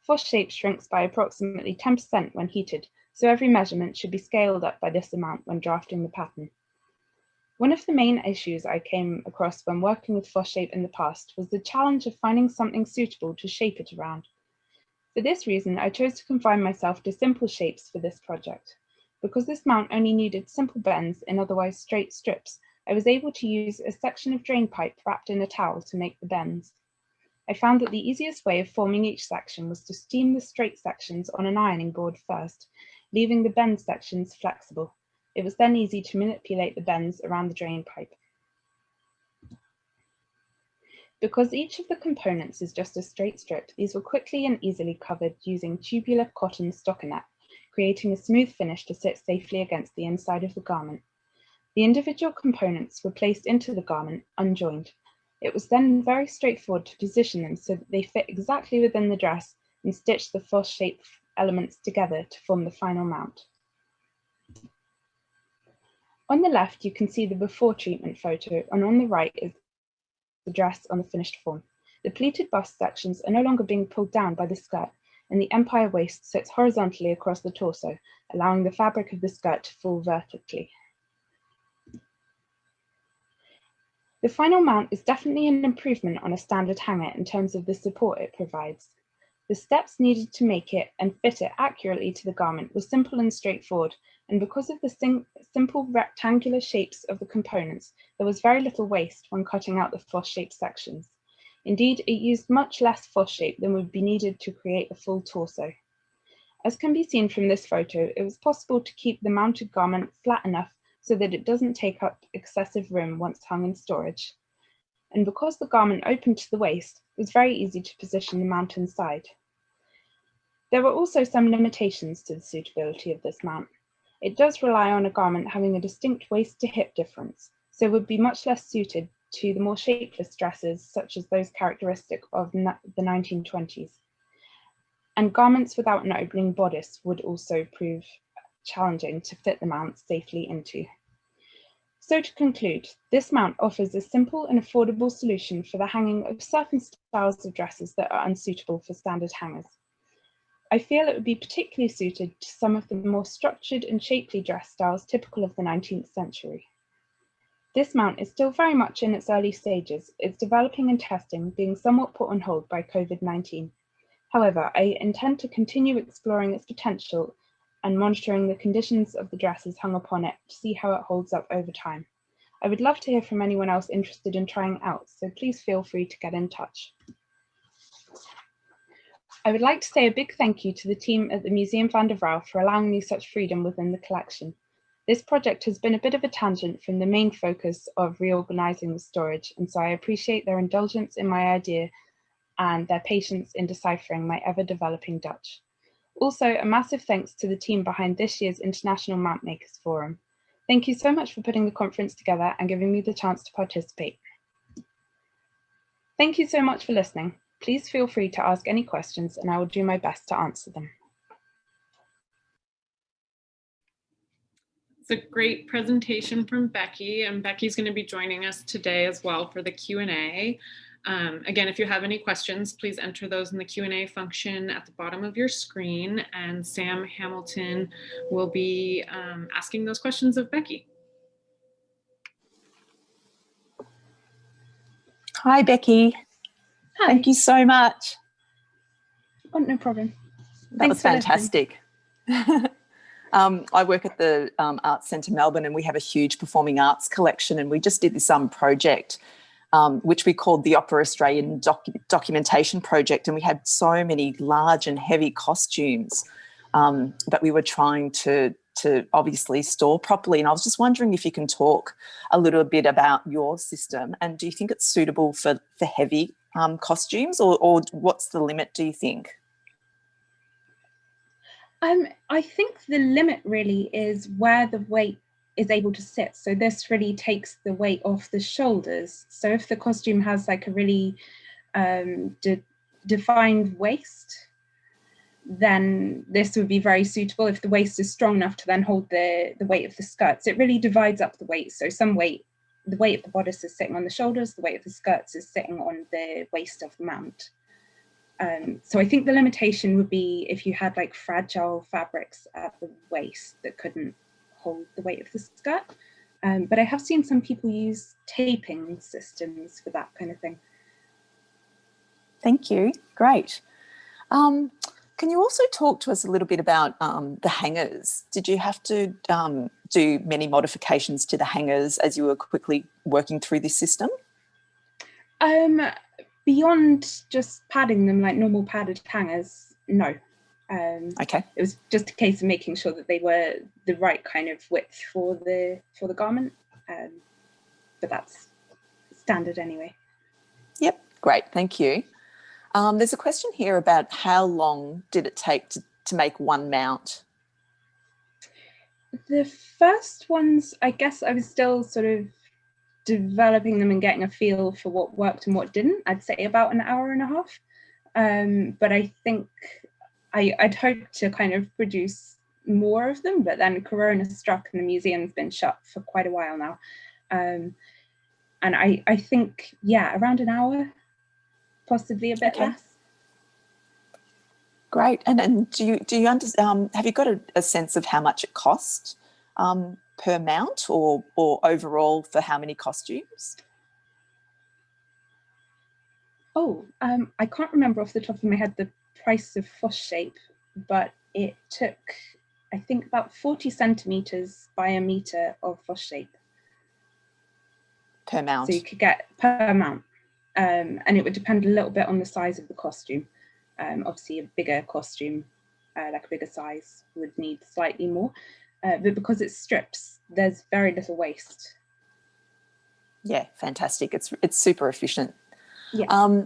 Foshape shrinks by approximately 10% when heated, so every measurement should be scaled up by this amount when drafting the pattern. One of the main issues I came across when working with Foshape in the past was the challenge of finding something suitable to shape it around. For this reason, I chose to confine myself to simple shapes for this project. Because this mount only needed simple bends in otherwise straight strips, I was able to use a section of drain pipe wrapped in a towel to make the bends. I found that the easiest way of forming each section was to steam the straight sections on an ironing board first, leaving the bend sections flexible. It was then easy to manipulate the bends around the drain pipe. Because each of the components is just a straight strip, these were quickly and easily covered using tubular cotton stockinette, creating a smooth finish to sit safely against the inside of the garment. The individual components were placed into the garment unjoined. It was then very straightforward to position them so that they fit exactly within the dress and stitch the Foshape elements together to form the final mount. On the left, you can see the before treatment photo, and on the right is the dress on the finished form. The pleated bust sections are no longer being pulled down by the skirt, and the empire waist sits horizontally across the torso, allowing the fabric of the skirt to fall vertically. The final mount is definitely an improvement on a standard hanger in terms of the support it provides. The steps needed to make it and fit it accurately to the garment were simple and straightforward, and because of the simple rectangular shapes of the components, there was very little waste when cutting out the Foshape sections. Indeed, it used much less Foshape than would be needed to create a full torso. As can be seen from this photo, it was possible to keep the mounted garment flat enough so that it doesn't take up excessive room once hung in storage. And because the garment opened to the waist, it was very easy to position the mount inside. There were also some limitations to the suitability of this mount. It does rely on a garment having a distinct waist to hip difference, so would be much less suited to the more shapeless dresses such as those characteristic of the 1920s. And garments without an opening bodice would also prove challenging to fit the mount safely into. So to conclude, this mount offers a simple and affordable solution for the hanging of certain styles of dresses that are unsuitable for standard hangers. I feel it would be particularly suited to some of the more structured and shapely dress styles typical of the 19th century. This mount is still very much in its early stages, its developing and testing being somewhat put on hold by COVID-19. However, I intend to continue exploring its potential and monitoring the conditions of the dresses hung upon it to see how it holds up over time. I would love to hear from anyone else interested in trying it out, so please feel free to get in touch. I would like to say a big thank you to the team at the Museum van der Vrouw for allowing me such freedom within the collection. This project has been a bit of a tangent from the main focus of reorganising the storage, and so I appreciate their indulgence in my idea and their patience in deciphering my ever-developing Dutch. Also, a massive thanks to the team behind this year's International Mountmakers Forum. Thank you so much for putting the conference together and giving me the chance to participate. Thank you so much for listening. Please feel free to ask any questions and I will do my best to answer them. It's a great presentation from Becky, and Becky's going to be joining us today as well for the Q&A. Again, if you have any questions, please enter those in the Q&A function at the bottom of your screen, and Sam Hamilton will be asking those questions of Becky. Hi, Becky. Hi. Thank you so much. Oh, no problem. That was fantastic. I work at the Arts Centre Melbourne, and we have a huge performing arts collection, and we just did this project which we called the Opera Australian Documentation Project, and we had so many large and heavy costumes that we were trying to obviously store properly. And I was just wondering if you can talk a little bit about your system, and do you think it's suitable for heavy costumes, or what's the limit, do you think? I think the limit really is where the weight is able to sit. So this really takes the weight off the shoulders. So if the costume has like a really defined waist, then this would be very suitable if the waist is strong enough to then hold the weight of the skirts. It really divides up the weight. So the weight of the bodice is sitting on the shoulders, the weight of the skirts is sitting on the waist of the mount. So I think the limitation would be if you had like fragile fabrics at the waist that couldn't hold the weight of the skirt. But I have seen some people use taping systems for that kind of thing. Thank you. Great. Can you also talk to us a little bit about the hangers? Did you have to do many modifications to the hangers as you were quickly working through this system? Beyond just padding them like normal padded hangers, no. Okay. It was just a case of making sure that they were the right kind of width for the garment, but that's standard anyway. Yep, great, thank you. There's a question here about how long did it take to make one mount? The first ones, I guess I was still sort of developing them and getting a feel for what worked and what didn't. I'd say about an hour and a half. But I think I'd hoped to kind of produce more of them, but then Corona struck and the museum's been shut for quite a while now. And I think, yeah, around an hour, possibly a bit less. Great. And do you understand? Have you got a sense of how much it cost per mount, or overall for how many costumes? Oh, I can't remember off the top of my head the price of Foss shape, but it took, I think, about 40 centimetres by a metre of Foss shape. Per mount? So you could get per mount. And it would depend a little bit on the size of the costume. Obviously, a bigger costume, like a bigger size, would need slightly more. But because it's strips, there's very little waste. Yeah, fantastic. It's super efficient. Yeah.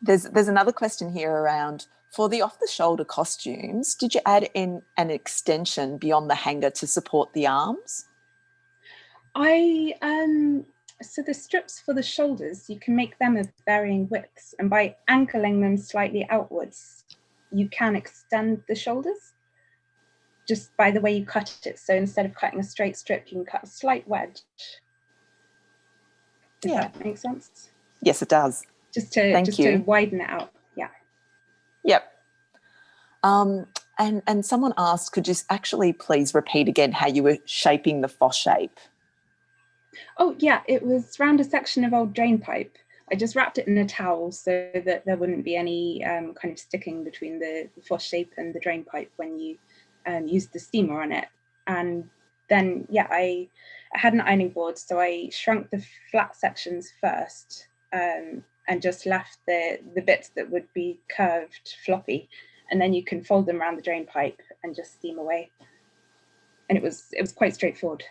There's another question here around, for the off-the-shoulder costumes, did you add in an extension beyond the hanger to support the arms? So the strips for the shoulders, you can make them of varying widths, and by angling them slightly outwards, you can extend the shoulders just by the way you cut it. So instead of cutting a straight strip, you can cut a slight wedge. Does that make sense? Yes, it does. Just to widen it out. Yeah. Yep. And someone asked, could you actually please repeat again how you were shaping the Foss shape? Oh yeah, it was round a section of old drain pipe. I just wrapped it in a towel so that there wouldn't be any kind of sticking between the Foss shape and the drain pipe when you used the steamer on it. And then, yeah, I had an ironing board, so I shrunk the flat sections first and just left the bits that would be curved floppy, and then you can fold them around the drain pipe and just steam away. And it was quite straightforward,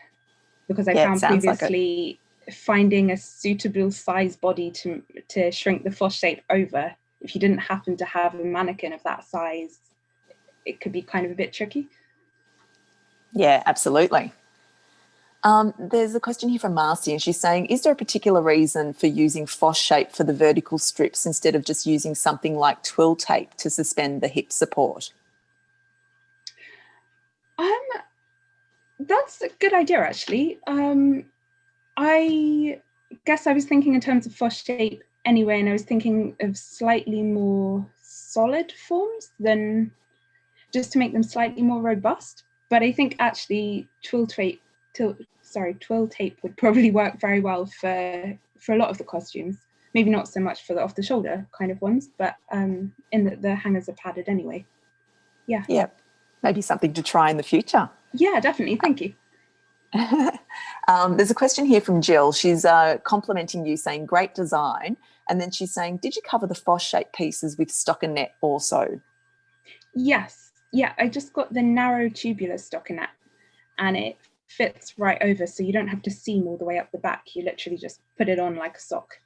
because I found previously finding a suitable size body to shrink the Foss shape over, if you didn't happen to have a mannequin of that size, it could be kind of a bit tricky. Yeah, absolutely. There's a question here from Marcy, and she's saying, is there a particular reason for using FOSS shape for the vertical strips instead of just using something like twill tape to suspend the hip support? That's a good idea, actually. I guess I was thinking in terms of FOSS shape anyway, and I was thinking of slightly more solid forms than just to make them slightly more robust. But I think actually twill tape would probably work very well for a lot of the costumes. Maybe not so much for the off-the-shoulder kind of ones, but in that the hangers are padded anyway. Yeah. Yeah, maybe something to try in the future. Yeah, definitely. Thank you. There's a question here from Jill. She's complimenting you, saying great design. And then she's saying, did you cover the FOSS shape pieces with stockinette also? Yes. Yeah, I just got the narrow tubular stockinette and it fits right over, so you don't have to seam all the way up the back. You literally just put it on like a sock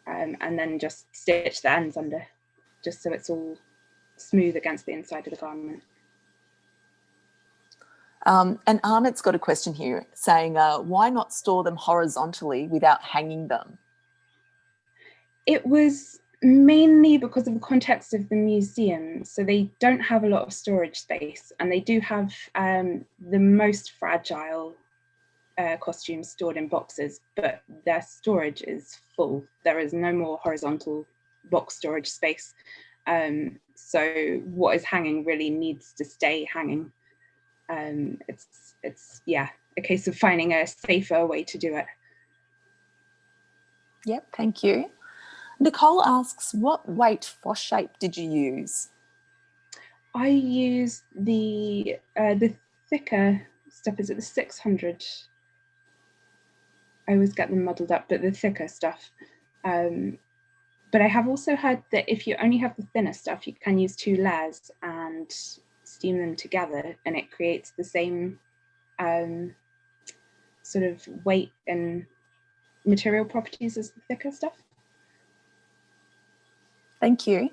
and then just stitch the ends under, just so it's all smooth against the inside of the garment. And Ahmed's got a question here saying, why not store them horizontally without hanging them? It was mainly because of the context of the museum. So they don't have a lot of storage space, and they do have the most fragile costumes stored in boxes, but their storage is full. There is no more horizontal box storage space. So what is hanging really needs to stay hanging. It's a case of finding a safer way to do it. Yep, thank you. Nicole asks, what weight FOSS shape did you use? I used the thicker stuff. Is it the 600? I always get them muddled up, but the thicker stuff. But I have also heard that if you only have the thinner stuff, you can use 2 layers and steam them together, and it creates the same sort of weight and material properties as the thicker stuff. Thank you.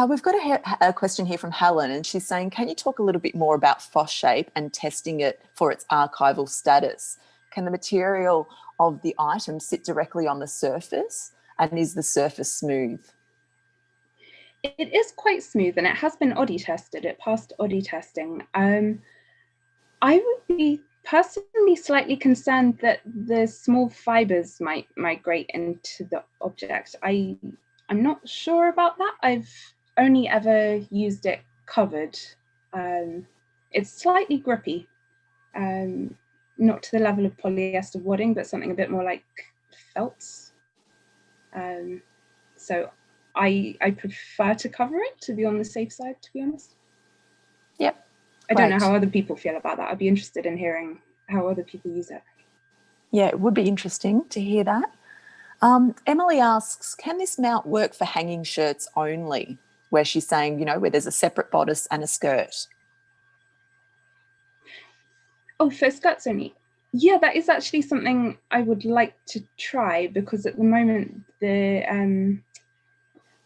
We've got a question here from Helen, and she's saying, can you talk a little bit more about FOSS shape and testing it for its archival status? Can the material of the item sit directly on the surface, and is the surface smooth? It is quite smooth, and it has been Oddie tested. It passed Oddie testing. I would be personally slightly concerned that the small fibers might migrate into the object. I'm not sure about that. I've only ever used it covered. It's slightly grippy, not to the level of polyester wadding, but something a bit more like felt. So I prefer to cover it, to be on the safe side, to be honest. Yep. I don't know how other people feel about that. I'd be interested in hearing how other people use it. Yeah, it would be interesting to hear that. Emily asks, can this mount work for hanging shirts only? Where she's saying, you know, where there's a separate bodice and a skirt. Oh, for skirts only? Yeah, that is actually something I would like to try, because at the moment the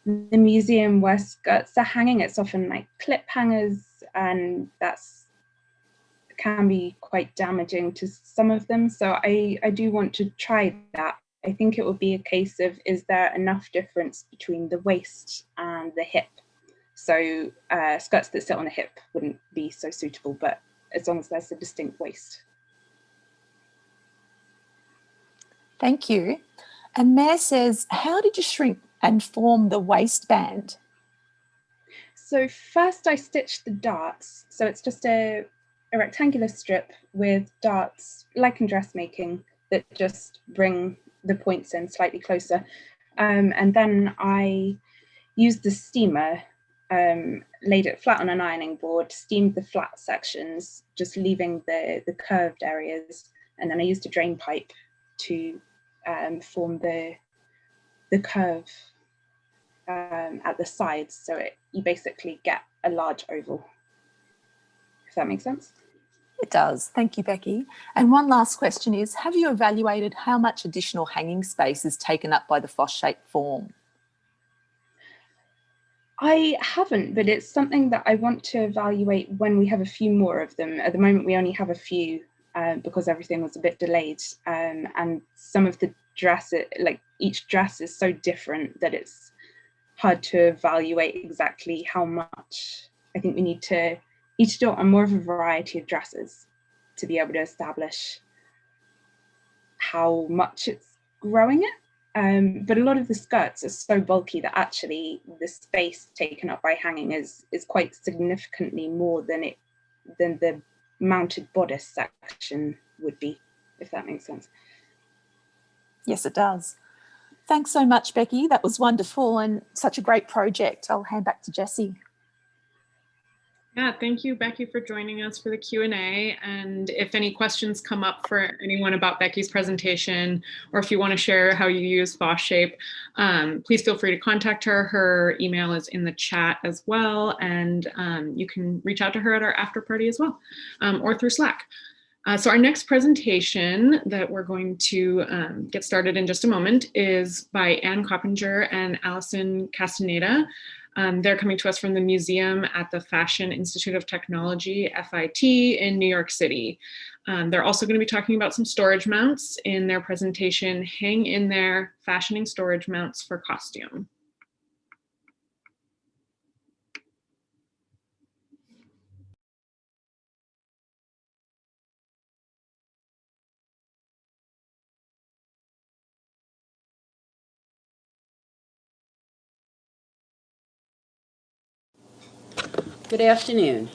museum where skirts are hanging, it's often like clip hangers, and that's can be quite damaging to some of them. So I do want to try that. I think it would be a case of, is there enough difference between the waist and the hip? So skirts that sit on the hip wouldn't be so suitable, but as long as there's a distinct waist. Thank you. And Mare says, how did you shrink and form the waistband? So first I stitched the darts. So it's just a rectangular strip with darts, like in dressmaking, that just bring the points in slightly closer. And then I used the steamer, laid it flat on an ironing board, steamed the flat sections, just leaving the curved areas. And then I used a drain pipe to form the curve at the sides. So you basically get a large oval, if that makes sense. It does. Thank you, Becky. And one last question is, have you evaluated how much additional hanging space is taken up by the FOSS shape form? I haven't, but it's something that I want to evaluate when we have a few more of them. At the moment, we only have a few because everything was a bit delayed. And some of the dresses, like each dress is so different that it's hard to evaluate exactly how much. I think we need to each do on more of a variety of dresses to be able to establish how much it's growing it. But a lot of the skirts are so bulky that actually the space taken up by hanging is quite significantly more than the mounted bodice section would be, if that makes sense. Yes, it does. Thanks so much, Becky. That was wonderful and such a great project. I'll hand back to Jessie. Yeah, thank you, Becky, for joining us for the Q&A. And if any questions come up for anyone about Becky's presentation, or if you want to share how you use Foshape, please feel free to contact her. Her email is in the chat as well. And you can reach out to her at our after party as well, or through Slack. So our next presentation that we're going to get started in just a moment is by Anne Coppinger and Allison Castaneda. They're coming to us from the museum at the Fashion Institute of Technology, FIT, in New York City. They're also going to be talking about some storage mounts in their presentation, Hang in There, Fashioning Storage Mounts for Costume. Good afternoon.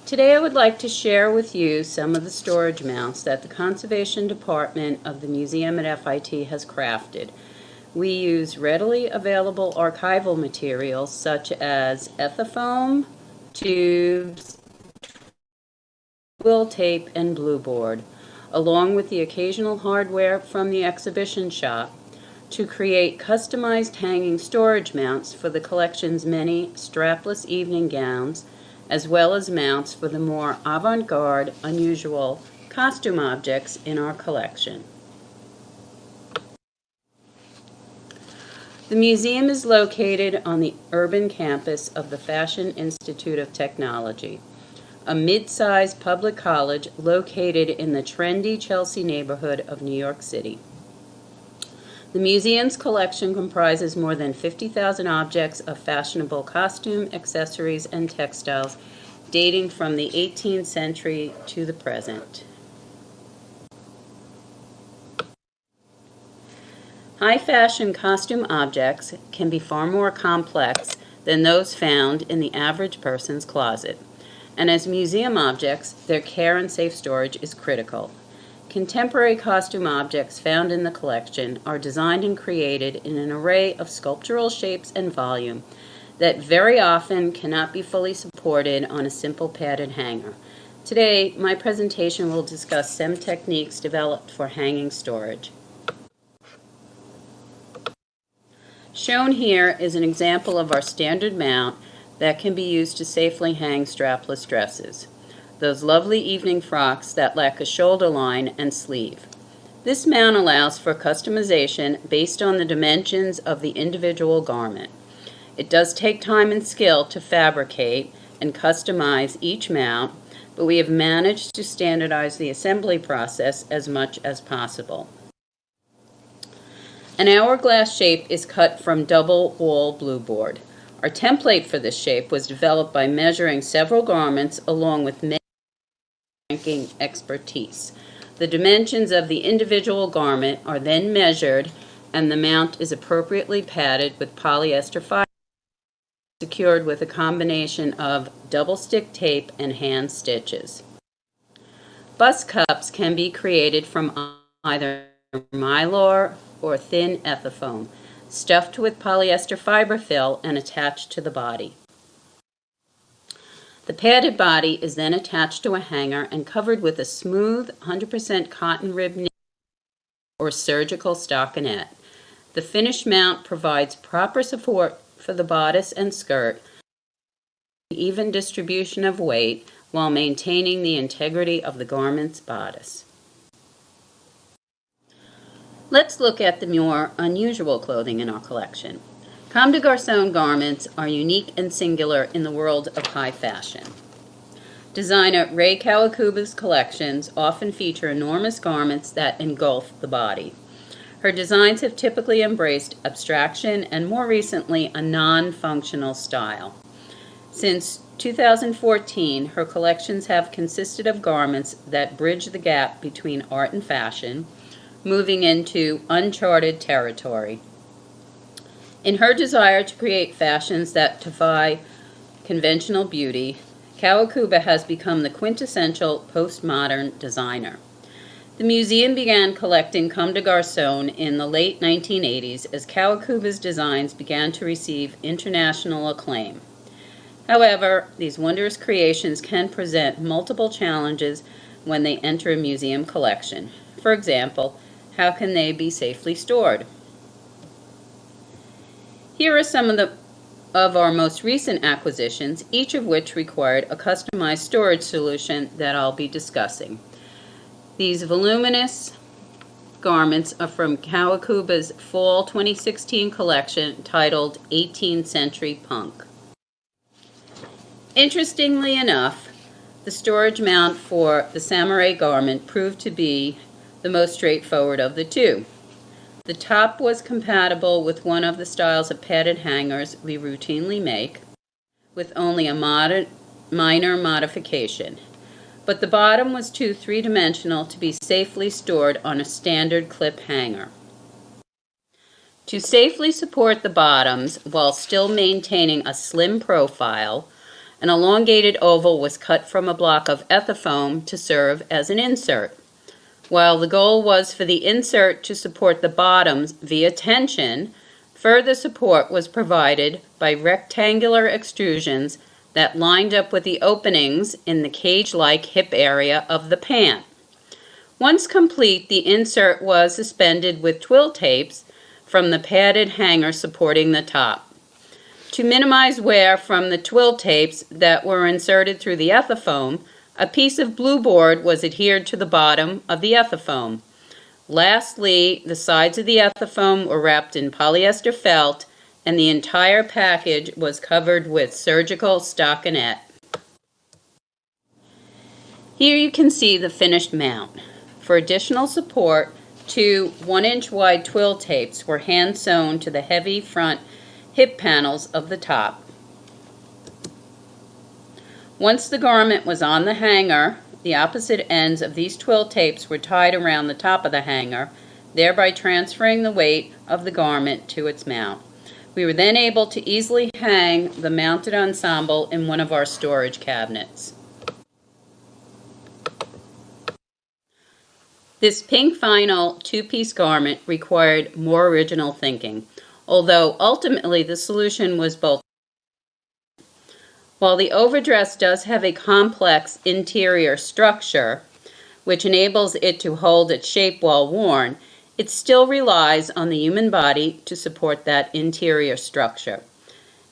Today I would like to share with you some of the storage mounts that the Conservation Department of the museum at FIT has crafted. We use readily available archival materials such as ethafoam, tubes, twill tape, and blue board, along with the occasional hardware from the exhibition shop, to create customized hanging storage mounts for the collection's many strapless evening gowns, as well as mounts for the more avant-garde, unusual costume objects in our collection. The museum is located on the urban campus of the Fashion Institute of Technology, a mid-sized public college located in the trendy Chelsea neighborhood of New York City. The museum's collection comprises more than 50,000 objects of fashionable costume, accessories, and textiles dating from the 18th century to the present. High fashion costume objects can be far more complex than those found in the average person's closet, and as museum objects, their care and safe storage is critical. Contemporary costume objects found in the collection are designed and created in an array of sculptural shapes and volume that very often cannot be fully supported on a simple padded hanger. Today, my presentation will discuss some techniques developed for hanging storage. Shown here is an example of our standard mount that can be used to safely hang strapless dresses, those lovely evening frocks that lack a shoulder line and sleeve. This mount allows for customization based on the dimensions of the individual garment. It does take time and skill to fabricate and customize each mount, but we have managed to standardize the assembly process as much as possible. An hourglass shape is cut from double wall blue board. Our template for this shape was developed by measuring several garments along with ranking expertise. The dimensions of the individual garment are then measured, and the mount is appropriately padded with polyester fiber, secured with a combination of double stick tape and hand stitches. Bust cups can be created from either mylar or thin ethafoam, stuffed with polyester fiber fill and attached to the body. The padded body is then attached to a hanger and covered with a smooth 100% cotton rib knit or surgical stockinette. The finished mount provides proper support for the bodice and skirt, even distribution of weight while maintaining the integrity of the garment's bodice. Let's look at the more unusual clothing in our collection. Comme des Garçons garments are unique and singular in the world of high fashion. Designer Ray Kawakuba's collections often feature enormous garments that engulf the body. Her designs have typically embraced abstraction and, more recently, a non-functional style. Since 2014, her collections have consisted of garments that bridge the gap between art and fashion, moving into uncharted territory. In her desire to create fashions that defy conventional beauty, Kawakuba has become the quintessential postmodern designer. The museum began collecting comme des garçons in the late 1980s as Kawakuba's designs began to receive international acclaim. However, these wondrous creations can present multiple challenges when they enter a museum collection. For example, how can they be safely stored? Here are some of our most recent acquisitions, each of which required a customized storage solution that I'll be discussing. These voluminous garments are from Kawakuba's Fall 2016 collection titled 18th Century Punk. Interestingly enough, the storage mount for the samurai garment proved to be the most straightforward of the two. The top was compatible with one of the styles of padded hangers we routinely make, with only a minor modification. But the bottom was too three-dimensional to be safely stored on a standard clip hanger. To safely support the bottoms while still maintaining a slim profile, an elongated oval was cut from a block of ethafoam to serve as an insert. While the goal was for the insert to support the bottoms via tension, further support was provided by rectangular extrusions that lined up with the openings in the cage-like hip area of the pant. Once complete, the insert was suspended with twill tapes from the padded hanger supporting the top. To minimize wear from the twill tapes that were inserted through the ethafoam, a piece of blue board was adhered to the bottom of the ethafoam. Lastly, the sides of the ethafoam were wrapped in polyester felt, and the entire package was covered with surgical stockinette. Here you can see the finished mount. For additional support, two 1-inch wide twill tapes were hand sewn to the heavy front hip panels of the top. Once the garment was on the hanger, the opposite ends of these twill tapes were tied around the top of the hanger, thereby transferring the weight of the garment to its mount. We were then able to easily hang the mounted ensemble in one of our storage cabinets. This pink vinyl two-piece garment required more original thinking, although ultimately the solution was both. While the overdress does have a complex interior structure, which enables it to hold its shape while worn, it still relies on the human body to support that interior structure.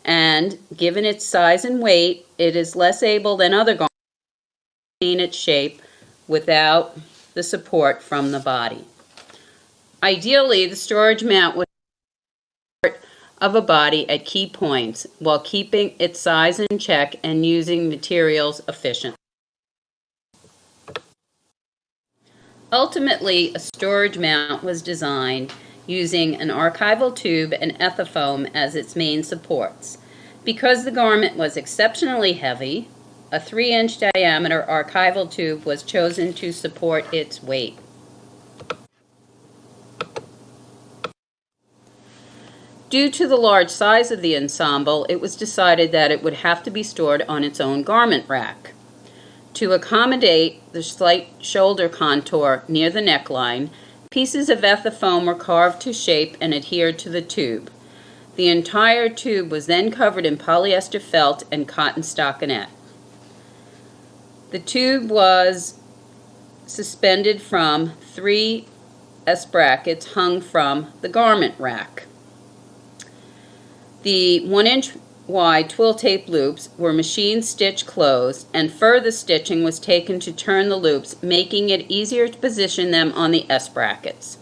And given its size and weight, it is less able than other garments to maintain its shape without the support from the body. Ideally, the storage mount would of a body at key points while keeping its size in check and using materials efficiently. Ultimately, a storage mount was designed using an archival tube and ethafoam as its main supports. Because the garment was exceptionally heavy, a 3-inch diameter archival tube was chosen to support its weight. Due to the large size of the ensemble, it was decided that it would have to be stored on its own garment rack. To accommodate the slight shoulder contour near the neckline, pieces of ethafoam were carved to shape and adhered to the tube. The entire tube was then covered in polyester felt and cotton stockinette. The tube was suspended from 3 S-brackets hung from the garment rack. The 1-inch wide twill tape loops were machine stitch closed, and further stitching was taken to turn the loops, making it easier to position them on the S-brackets.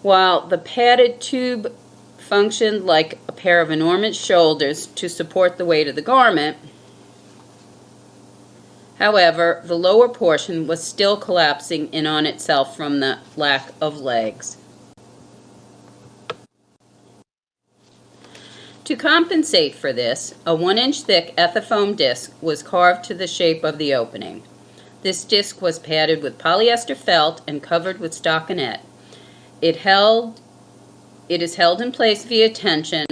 While the padded tube functioned like a pair of enormous shoulders to support the weight of the garment, However, the lower portion was still collapsing in on itself from the lack of legs. To compensate for this, a 1-inch thick ethafoam disc was carved to the shape of the opening. This disc was padded with polyester felt and covered with stockinette. It is held in place via tension,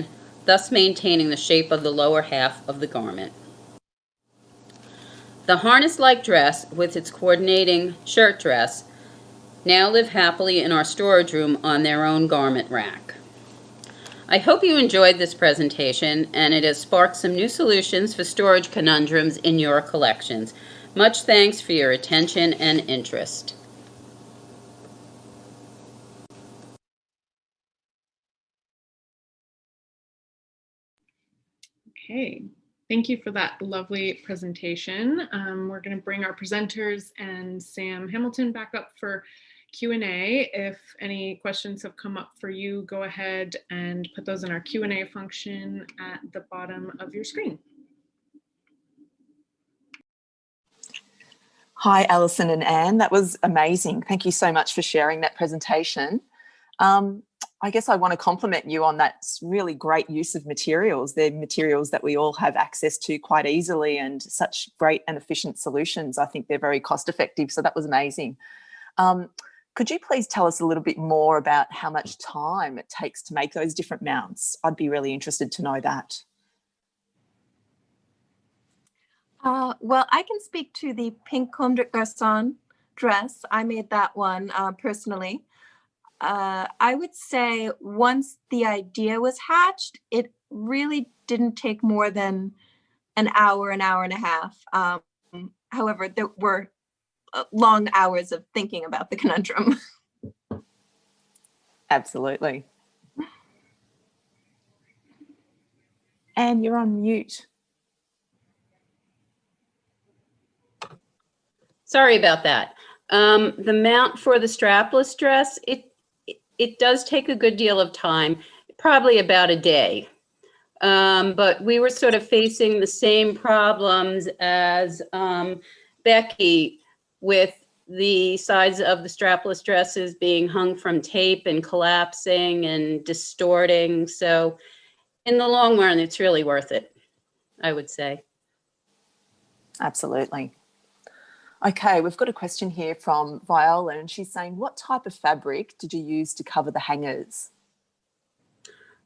thus maintaining the shape of the lower half of the garment. The harness-like dress, with its coordinating shirt dress, now live happily in our storage room on their own garment rack. I hope you enjoyed this presentation and it has sparked some new solutions for storage conundrums in your collections. Much thanks for your attention and interest. Okay, thank you for that lovely presentation. We're going to bring our presenters and Sam Hamilton back up for Q&A. If any questions have come up for you, go ahead and put those in our Q&A function at the bottom of your screen. Hi, Alison and Anne. That was amazing. Thank you so much for sharing that presentation. I guess I want to compliment you on that really great use of materials. They're materials that we all have access to quite easily and such great and efficient solutions. I think they're very cost effective. So that was amazing. Could you please tell us a little bit more about how much time it takes to make those different mounts? I'd be really interested to know that. Well, I can speak to the pink comme de garçon dress. I made that one personally. I would say once the idea was hatched, it really didn't take more than an hour and a half. However, there were long hours of thinking about the conundrum. Absolutely. Anne, you're on mute. Sorry about that. The mount for the strapless dress, it does take a good deal of time, probably about a day. But we were sort of facing the same problems as Becky, with the sides of the strapless dresses being hung from tape and collapsing and distorting. So in the long run, it's really worth it, I would say. Absolutely. Okay, we've got a question here from Viola, and she's saying, what type of fabric did you use to cover the hangers?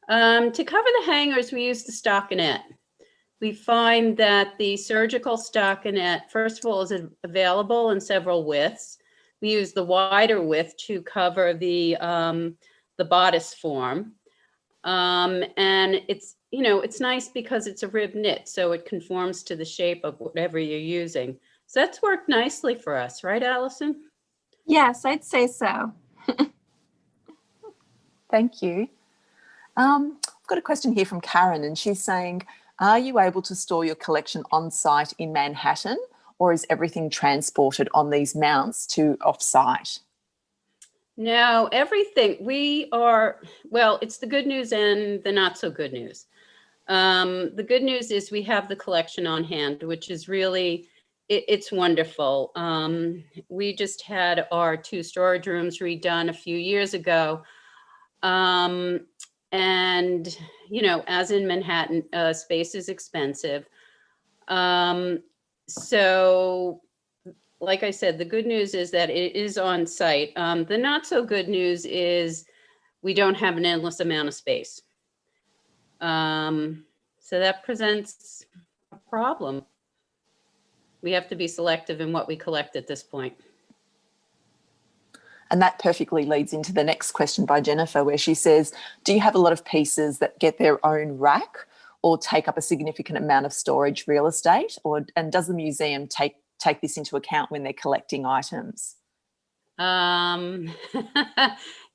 To cover the hangers, we used the stockinette. We find that the surgical stockinette, first of all, is available in several widths. We use the wider width to cover the bodice form. And it's, it's nice because it's a rib knit, so it conforms to the shape of whatever you're using. So that's worked nicely for us, right, Allison? Yes, I'd say so. Thank you. I've got a question here from Karen, and she's saying, are you able to store your collection on site in Manhattan, or is everything transported on these mounts to off-site? No, everything. Well, it's the good news and the not so good news. The good news is we have the collection on hand, which is really, it's wonderful. We just had our 2 storage rooms redone a few years ago. And, as in Manhattan, space is expensive. So like I said, the good news is that it is on site. The not so good news is we don't have an endless amount of space. So that presents a problem. We have to be selective in what we collect at this point. And that perfectly leads into the next question by Jennifer, where she says, do you have a lot of pieces that get their own rack or take up a significant amount of storage real estate? And does the museum take this into account when they're collecting items?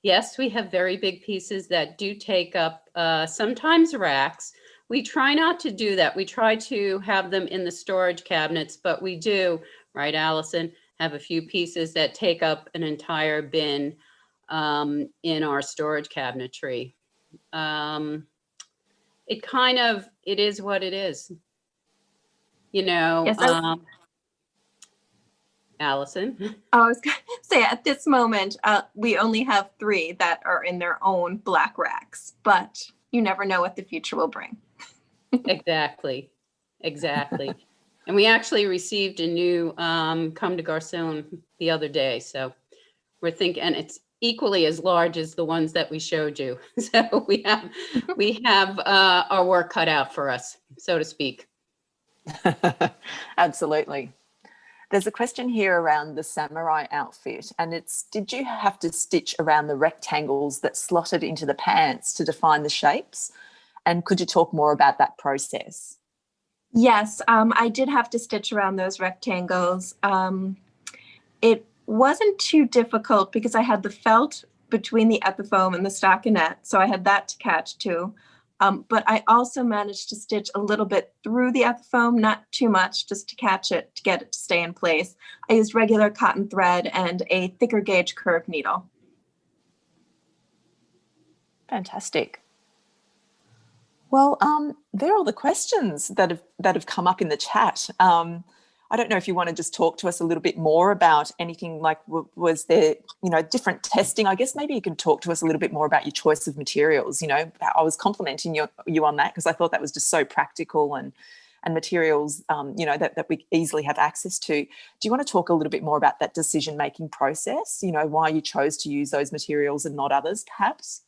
Yes, we have very big pieces that do take up sometimes racks. We try not to do that. We try to have them in the storage cabinets, but we do, right, Allison, have a few pieces that take up an entire bin in our storage cabinetry. It is what it is. Yes, Allison? I was going to say, at this moment, we only have 3 that are in their own black racks, but you never know what the future will bring. Exactly, exactly. And we actually received a new Comme des Garçons the other day, so we're thinking, and it's equally as large as the ones that we showed you. So we have our work cut out for us, so to speak. Absolutely. There's a question here around the samurai outfit, and it's, did you have to stitch around the rectangles that slotted into the pants to define the shapes? And could you talk more about that process? Yes, I did have to stitch around those rectangles. It wasn't too difficult because I had the felt between the epifoam and the stockinette, so I had that to catch too. But I also managed to stitch a little bit through the epifoam, not too much, just to catch it, to get it to stay in place. I used regular cotton thread and a thicker gauge curved needle. Fantastic. Well, they're all the questions that have come up in the chat. I don't know if you want to just talk to us a little bit more about anything, like, was there, different testing? I guess maybe you can talk to us a little bit more about your choice of materials. I was complimenting you on that because I thought that was just so practical and materials, that we easily have access to. Do you want to talk a little bit more about that decision-making process? Why you chose to use those materials and not others, perhaps?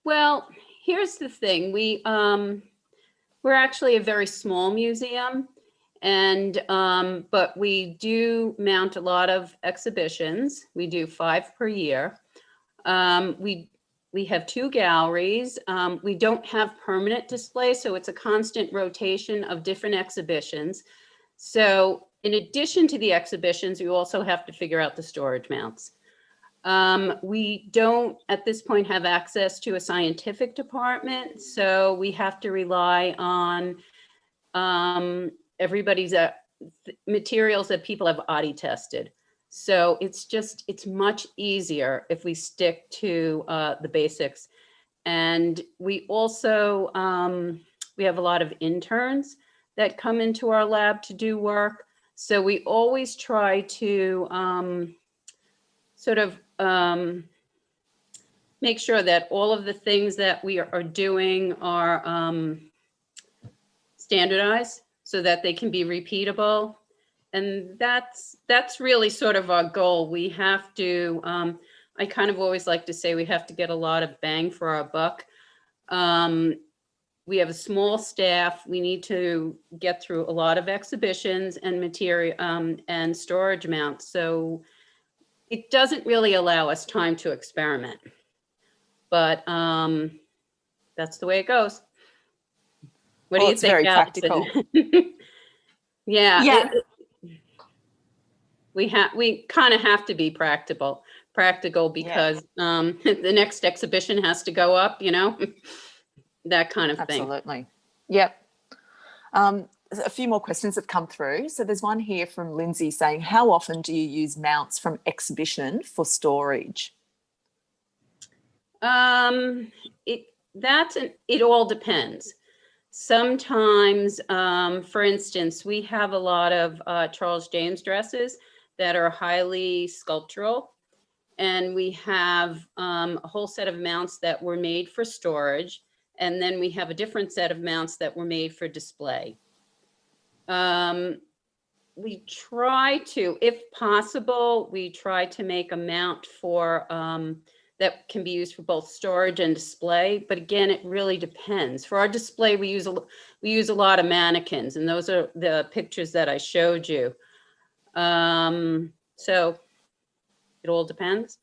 Well, here's the thing. We're actually a very small museum, and but we do mount a lot of exhibitions. We do 5 per year. We have 2 galleries. We don't have permanent display, so it's a constant rotation of different exhibitions. So in addition to the exhibitions, you also have to figure out the storage mounts. We don't at this point have access to a scientific department, so we have to rely on everybody's materials that people have ADI tested. So it's much easier if we stick to the basics. And we also, we have a lot of interns that come into our lab to do work. So we always try to sort of make sure that all of the things that we are doing are standardized so that they can be repeatable. And that's really sort of our goal. We have to, I kind of always like to say we have to get a lot of bang for our buck. We have a small staff. We need to get through a lot of exhibitions and material and storage mounts. So it doesn't really allow us time to experiment, but that's the way it goes. What do you it's think, very Allison? practical. Yeah. We kind of have to be practical because the next exhibition has to go up, that kind of thing. Absolutely. Yep. A few more questions have come through. So there's one here from Lindsay saying, how often do you use mounts from exhibition for storage? It all depends. Sometimes, for instance, we have a lot of Charles James dresses that are highly sculptural, and we have a whole set of mounts that were made for storage, and then we have a different set of mounts that were made for display. We try to, if possible, we try to make a mount for that can be used for both storage and display. But again, it really depends. For our display, we use a lot of mannequins, and those are the pictures that I showed you. So it all depends.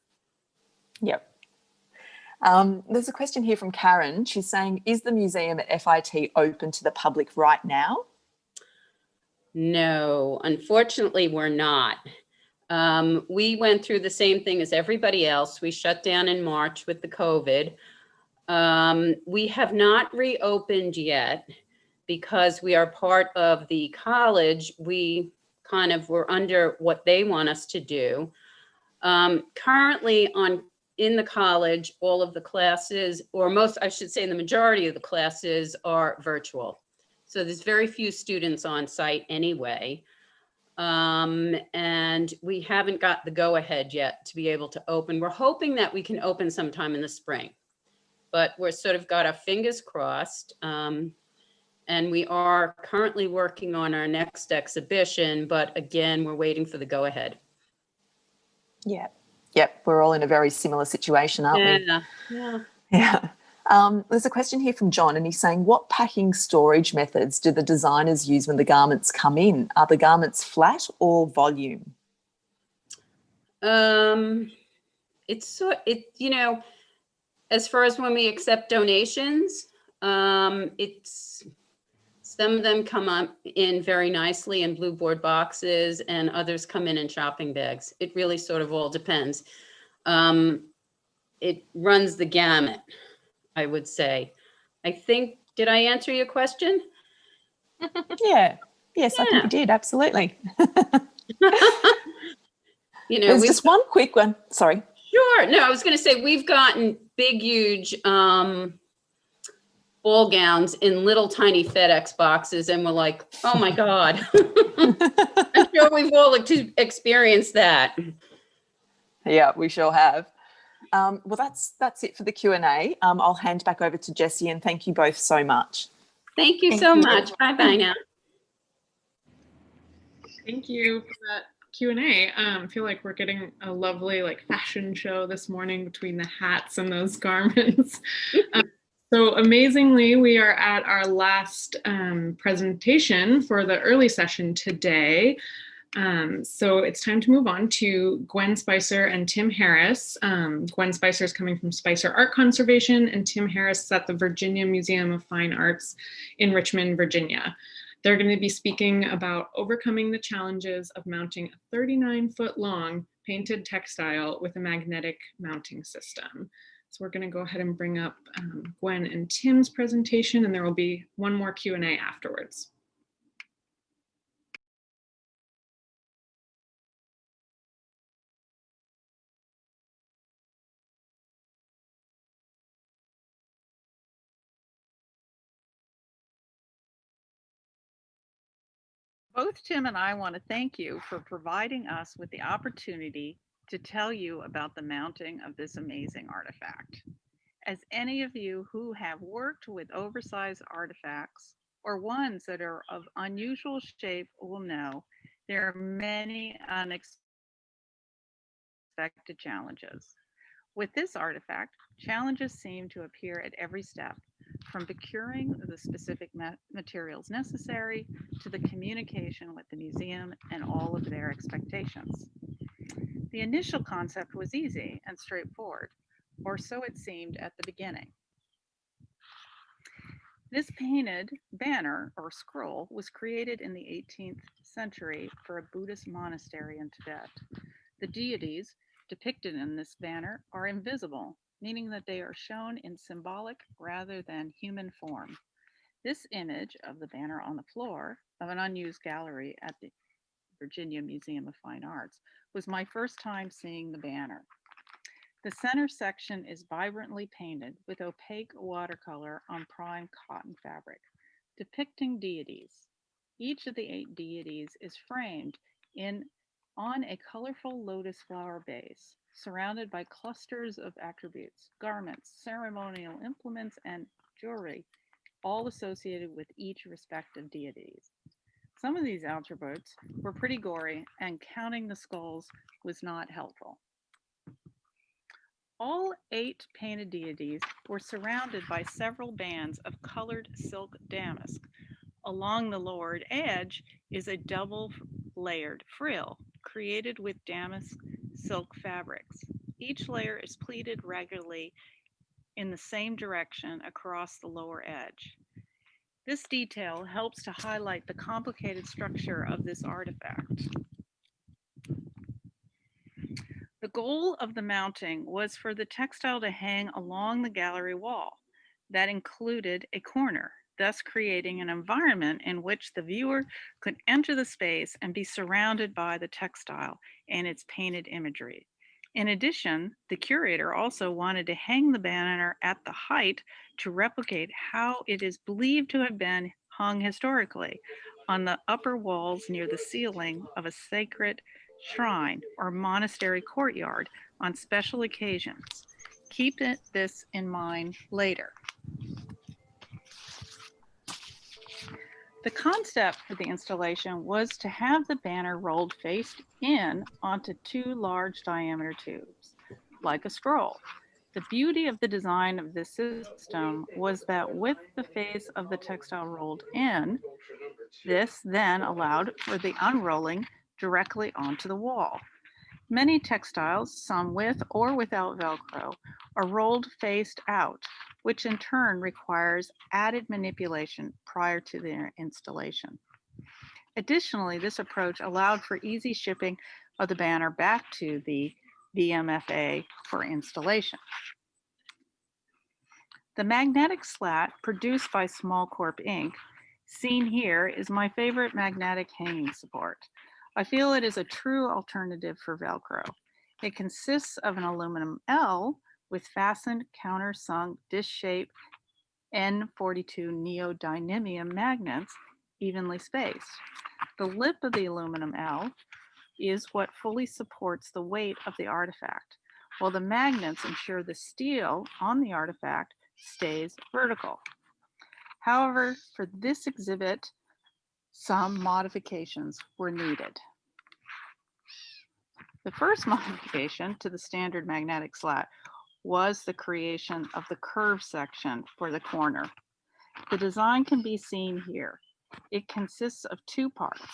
Yep. There's a question here from Karen. She's saying, is the museum at FIT open to the public right now? No, unfortunately, we're not. We went through the same thing as everybody else. We shut down in March with the COVID. We have not reopened yet because we are part of the college. We kind of were under what they want us to do. Currently in the college, all of the classes, or most, I should say the majority of the classes are virtual. So there's very few students on site anyway. And we haven't got the go-ahead yet to be able to open. We're hoping that we can open sometime in the spring, but we're sort of got our fingers crossed. And we are currently working on our next exhibition, but again, we're waiting for the go-ahead. Yeah. Yep. We're all in a very similar situation, aren't we? Yeah. Yeah. There's a question here from John, and he's saying, what packing storage methods do the designers use when the garments come in? Are the garments flat or volume? You know, as far as when we accept donations, it's some of them come up in very nicely in blue board boxes, and others come in shopping bags. It really sort of all depends. It runs the gamut, I would say. I think, did I answer your question? Yeah. Yes, I think you did. Absolutely. You know, there's just one quick one. Sorry. Sure. No, I was going to say we've gotten big, huge ball gowns in little tiny FedEx boxes, and we're like, oh my God. I'm sure we've all experienced that. Yeah, we sure have. Well, that's it for the Q&A. I'll hand back over to Jessie, and thank you both so much. Thank you so much. Bye-bye now. Thank you for that Q&A. I feel like we're getting a lovely fashion show this morning between the hats and those garments. So amazingly, we are at our last presentation for the early session today. So it's time to move on to Gwen Spicer and Tim Harris. Gwen Spicer is coming from Spicer Art Conservation, and Tim Harris is at the Virginia Museum of Fine Arts in Richmond, Virginia. They're going to be speaking about overcoming the challenges of mounting a 39-foot long painted textile with a magnetic mounting system. So we're going to go ahead and bring up Gwen and Tim's presentation, and there will be one more Q&A afterwards. Both Tim and I want to thank you for providing us with the opportunity to tell you about the mounting of this amazing artifact. As any of you who have worked with oversized artifacts or ones that are of unusual shape will know, there are many unexpected challenges. With this artifact, challenges seem to appear at every step, from procuring the specific materials necessary to the communication with the museum and all of their expectations. The initial concept was easy and straightforward, or so it seemed at the beginning. This painted banner or scroll was created in the 18th century for a Buddhist monastery in Tibet. The deities depicted in this banner are invisible, meaning that they are shown in symbolic rather than human form. This image of the banner on the floor of an unused gallery at the Virginia Museum of Fine Arts was my first time seeing the banner. The center section is vibrantly painted with opaque watercolor on prime cotton fabric, depicting deities. Each of the 8 deities is framed on a colorful lotus flower base, surrounded by clusters of attributes, garments, ceremonial implements, and jewelry, all associated with each respective deities. Some of these attributes were pretty gory, and counting the skulls was not helpful. All 8 painted deities were surrounded by several bands of colored silk damask. Along the lower edge is a double layered frill created with damask silk fabrics. Each layer is pleated regularly in the same direction across the lower edge. This detail helps to highlight the complicated structure of this artifact. The goal of the mounting was for the textile to hang along the gallery wall. That included a corner, thus creating an environment in which the viewer could enter the space and be surrounded by the textile and its painted imagery. In addition, the curator also wanted to hang the banner at the height to replicate how it is believed to have been hung historically, on the upper walls near the ceiling of a sacred shrine or monastery courtyard on special occasions. Keep this in mind later. The concept for the installation was to have the banner rolled face in onto two large diameter tubes, like a scroll. The beauty of the design of this system was that with the face of the textile rolled in, this then allowed for the unrolling directly onto the wall. Many textiles, some with or without Velcro, are rolled faced out, which in turn requires added manipulation prior to their installation. Additionally, this approach allowed for easy shipping of the banner back to the VMFA for installation. The magnetic slat produced by Small Corp Inc., seen here, is my favorite magnetic hanging support. I feel it is a true alternative for Velcro. It consists of an aluminum L with fastened countersunk disc-shaped N42 neodymium magnets evenly spaced. The lip of the aluminum L is what fully supports the weight of the artifact, while the magnets ensure the steel on the artifact stays vertical. However, for this exhibit, some modifications were needed. The first modification to the standard magnetic slat was the creation of the curve section for the corner. The design can be seen here. It consists of two parts.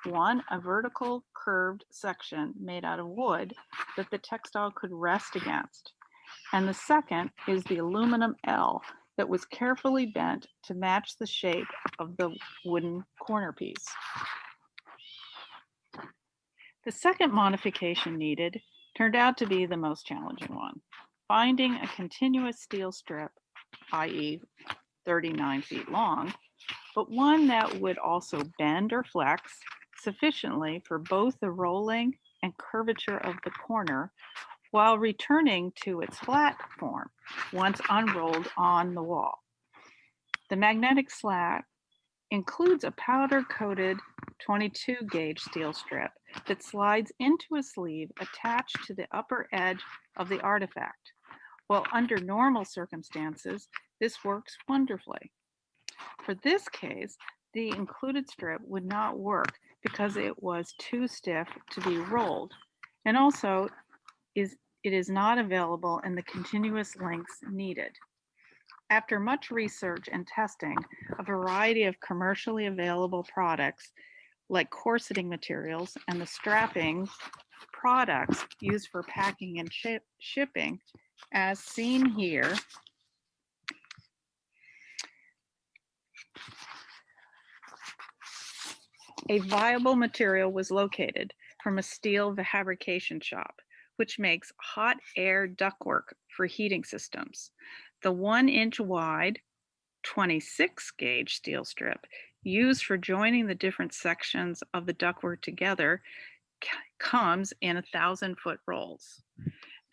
One, a vertical curved section made out of wood that the textile could rest against. And the second is the aluminum L that was carefully bent to match the shape of the wooden corner piece. The second modification needed turned out to be the most challenging one, finding a continuous steel strip, i.e. 39 feet long, but one that would also bend or flex sufficiently for both the rolling and curvature of the corner while returning to its flat form once unrolled on the wall. The magnetic slat includes a powder-coated 22 gauge steel strip that slides into a sleeve attached to the upper edge of the artifact. While under normal circumstances, this works wonderfully. For this case, the included strip would not work because it was too stiff to be rolled, and also it is not available in the continuous lengths needed. After much research and testing, a variety of commercially available products like corseting materials and the strapping products used for packing and shipping, as seen here, a viable material was located from a steel fabrication shop, which makes hot air ductwork for heating systems. The 1-inch wide, 26 gauge steel strip used for joining the different sections of the ductwork together comes in 1,000-foot rolls.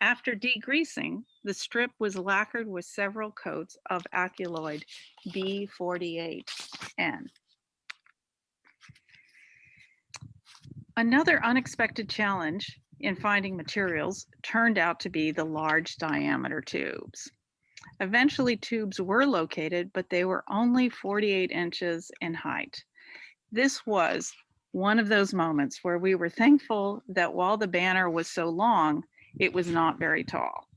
After degreasing, the strip was lacquered with several coats of alkaloid B48N. Another unexpected challenge in finding materials turned out to be the large diameter tubes. Eventually, tubes were located, but they were only 48 inches in height. This was one of those moments where we were thankful that while the banner was so long, it was not very tall.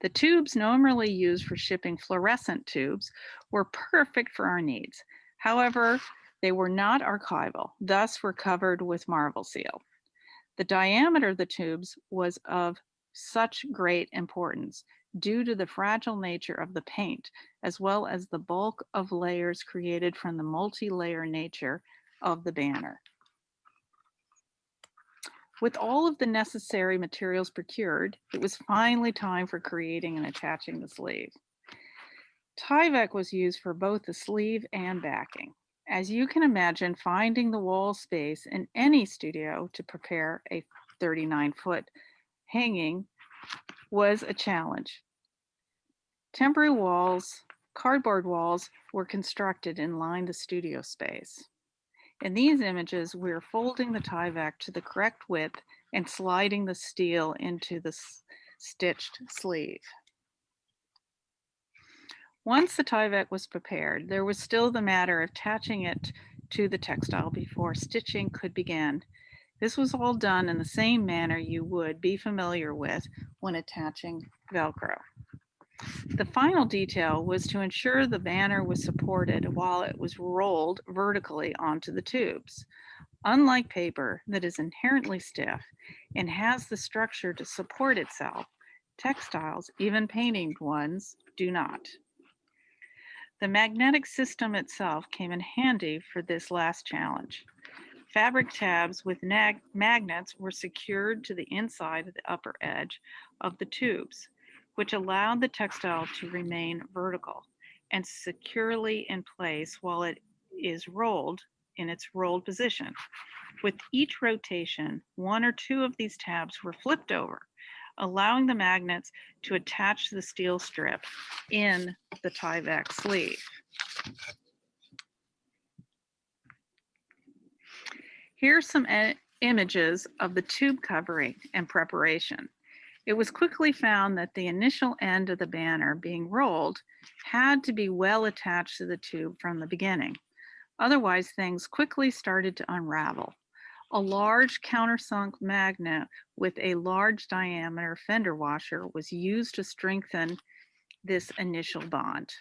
The tubes normally used for shipping fluorescent tubes were perfect for our needs. However, they were not archival, thus were covered with Marvel Seal. The diameter of the tubes was of such great importance due to the fragile nature of the paint, as well as the bulk of layers created from the multi-layer nature of the banner. With all of the necessary materials procured, it was finally time for creating and attaching the sleeve. Tyvek was used for both the sleeve and backing. As you can imagine, finding the wall space in any studio to prepare a 39-foot hanging was a challenge. Temporary walls, cardboard walls were constructed and lined the studio space. In these images, we're folding the Tyvek to the correct width and sliding the steel into the stitched sleeve. Once the Tyvek was prepared, there was still the matter of attaching it to the textile before stitching could begin. This was all done in the same manner you would be familiar with when attaching Velcro. The final detail was to ensure the banner was supported while it was rolled vertically onto the tubes. Unlike paper that is inherently stiff and has the structure to support itself, textiles, even painted ones, do not. The magnetic system itself came in handy for this last challenge. Fabric tabs with magnets were secured to the inside of the upper edge of the tubes, which allowed the textile to remain vertical and securely in place while it is rolled in its rolled position. With each rotation, one or two of these tabs were flipped over, allowing the magnets to attach the steel strip in the Tyvek sleeve. Here's some images of the tube covering and preparation. It was quickly found that the initial end of the banner being rolled had to be well attached to the tube from the beginning. Otherwise, things quickly started to unravel. A large countersunk magnet with a large diameter fender washer was used to strengthen this initial bond.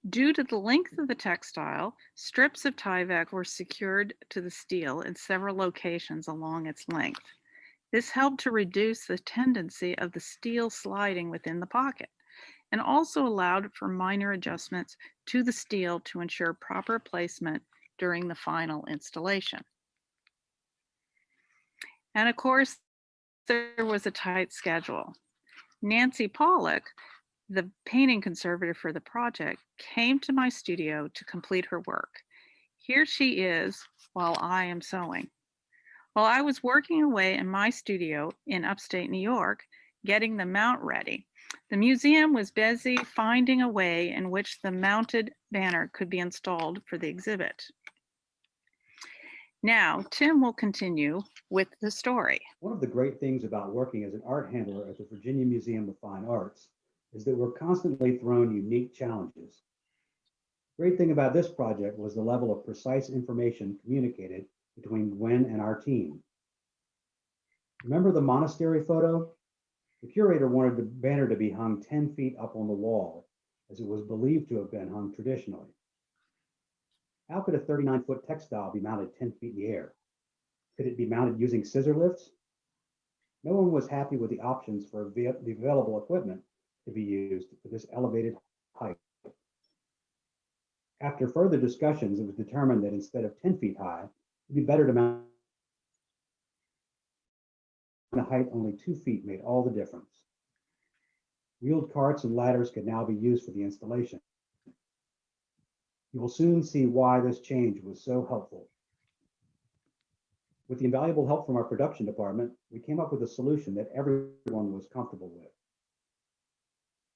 Due to the length of the textile, strips of Tyvek were secured to the steel in several locations along its length. This helped to reduce the tendency of the steel sliding within the pocket and also allowed for minor adjustments to the steel to ensure proper placement during the final installation. And of course, there was a tight schedule. Nancy Pollock, the painting conservator for the project, came to my studio to complete her work. Here she is while I am sewing. While I was working away in my studio in upstate New York, getting the mount ready, the museum was busy finding a way in which the mounted banner could be installed for the exhibit. Now, Tim will continue with the story. One of the great things about working as an art handler at the Virginia Museum of Fine Arts is that we're constantly thrown unique challenges. The great thing about this project was the level of precise information communicated between Gwen and our team. Remember the monastery photo? The curator wanted the banner to be hung 10 feet up on the wall, as it was believed to have been hung traditionally. How could a 39-foot textile be mounted 10 feet in the air? Could it be mounted using scissor lifts? No one was happy with the options for the available equipment to be used for this elevated height. After further discussions, it was determined that instead of 10 feet high, it'd be better to mount a height only 2 feet made all the difference. Wheeled carts and ladders could now be used for the installation. You will soon see why this change was so helpful. With the invaluable help from our production department, we came up with a solution that everyone was comfortable with.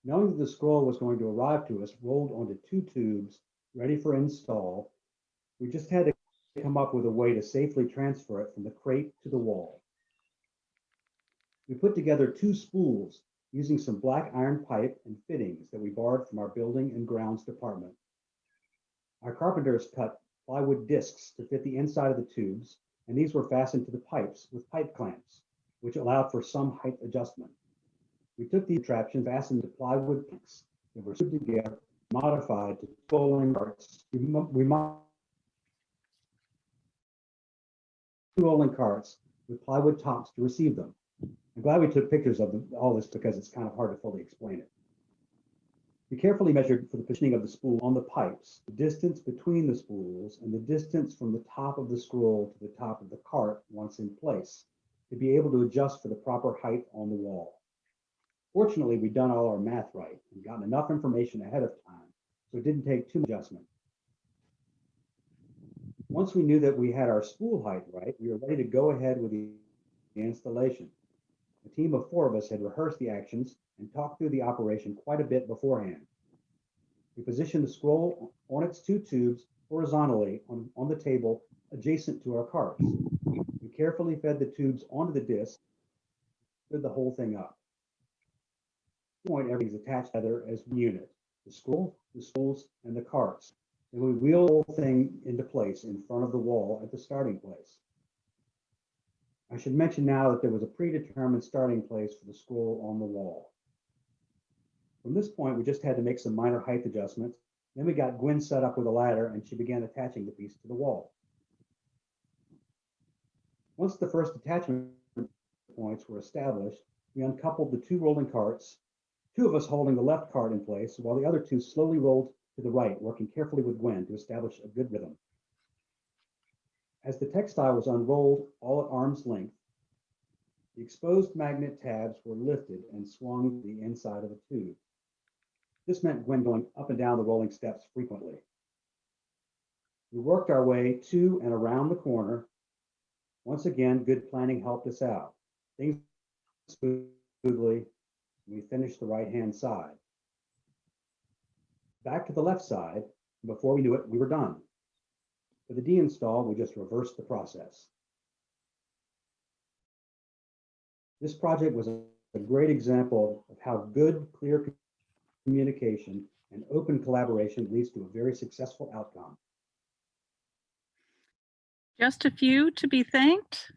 Knowing that the scroll was going to arrive to us rolled onto 2 tubes ready for install, we just had to come up with a way to safely transfer it from the crate to the wall. We put together 2 spools using some black iron pipe and fittings that we borrowed from our building and grounds department. Our carpenters cut plywood discs to fit the inside of the tubes, and these were fastened to the pipes with pipe clamps, which allowed for some height adjustment. We took the contraption fastened to plywood planks that were screwed together, modified to rolling carts. We mounted 2 rolling carts with plywood tops to receive them. I'm glad we took pictures of all this because it's kind of hard to fully explain it. We carefully measured for the positioning of the spool on the pipes, the distance between the spools, and the distance from the top of the scroll to the top of the cart once in place, to be able to adjust for the proper height on the wall. Fortunately, we'd done all our math right and gotten enough information ahead of time, so it didn't take too much adjustment. Once we knew that we had our spool height right, we were ready to go ahead with the installation. A team of 4 of us had rehearsed the actions and talked through the operation quite a bit beforehand. We positioned the scroll on its two tubes horizontally on the table adjacent to our carts. We carefully fed the tubes onto the disc, stood the whole thing up. At this point, everything is attached together as one unit, the scroll, the spools, and the carts. Then we wheel the whole thing into place in front of the wall at the starting place. I should mention now that there was a predetermined starting place for the scroll on the wall. From this point, we just had to make some minor height adjustments. Then we got Gwen set up with a ladder and she began attaching the piece to the wall. Once the first attachment points were established, we uncoupled the two rolling carts, two of us holding the left cart in place, while the other two slowly rolled to the right, working carefully with Gwen to establish a good rhythm. As the textile was unrolled all at arm's length, the exposed magnet tabs were lifted and swung to the inside of the tube. This meant Gwen going up and down the rolling steps frequently. We worked our way to and around the corner. Once again, good planning helped us out. Things smoothly. We finished the right-hand side. Back to the left side. Before we knew it, we were done. For the deinstall, we just reversed the process. This project was a great example of how good, clear communication and open collaboration leads to a very successful outcome. Just a few to be thanked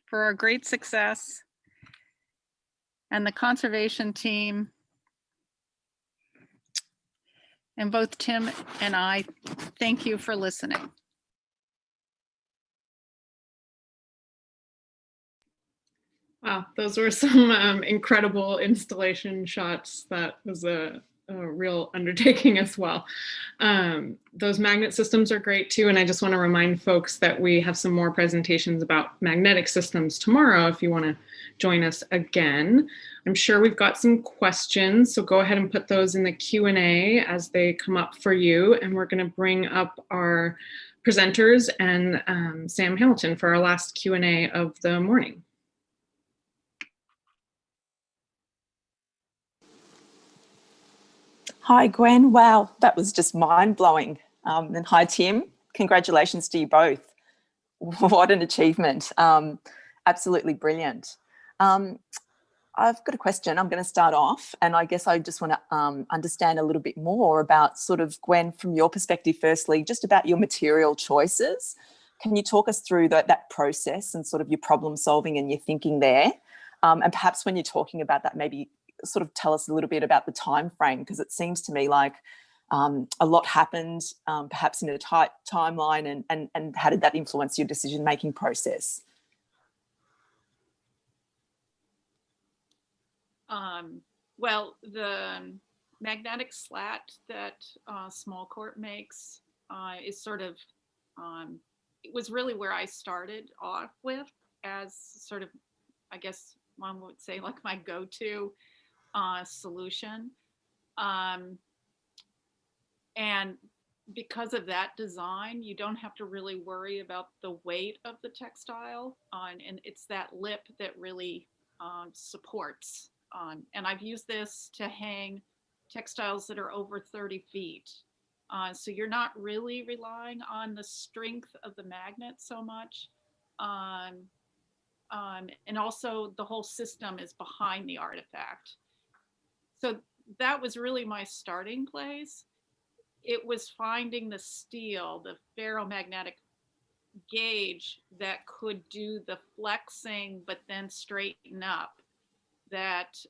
for our great success, and the conservation team, and both Tim and I thank you for listening. Wow, those were some incredible installation shots. That was a real undertaking as well. Those magnet systems are great too. And I just want to remind folks that we have some more presentations about magnetic systems tomorrow if you want to join us again. I'm sure we've got some questions, so go ahead and put those in the Q&A as they come up for you. And we're going to bring up our presenters and Sam Hamilton for our last Q&A of the morning. Hi, Gwen. Wow, that was just mind-blowing. And hi, Tim. Congratulations to you both. What an achievement. Absolutely brilliant. I've got a question. I'm going to start off, and I guess I just want to understand a little bit more about sort of, Gwen, from your perspective, firstly, just about your material choices. Can you talk us through that process and sort of your problem solving and your thinking there? And perhaps when you're talking about that, maybe sort of tell us a little bit about the time frame, because it seems to me like a lot happened, perhaps in a tight timeline, and how did that influence your decision-making process? Well, the magnetic slat that Small Court makes is sort of, it was really where I started off with as sort of, I guess one would say, like my go-to solution. And because of that design, you don't have to really worry about the weight of the textile, and it's that lip that really supports. And I've used this to hang textiles that are over 30 feet. So you're not really relying on the strength of the magnet so much. And also the whole system is behind the artifact. So that was really my starting place. It was finding the steel, the ferromagnetic gauge that could do the flexing but then straighten up. That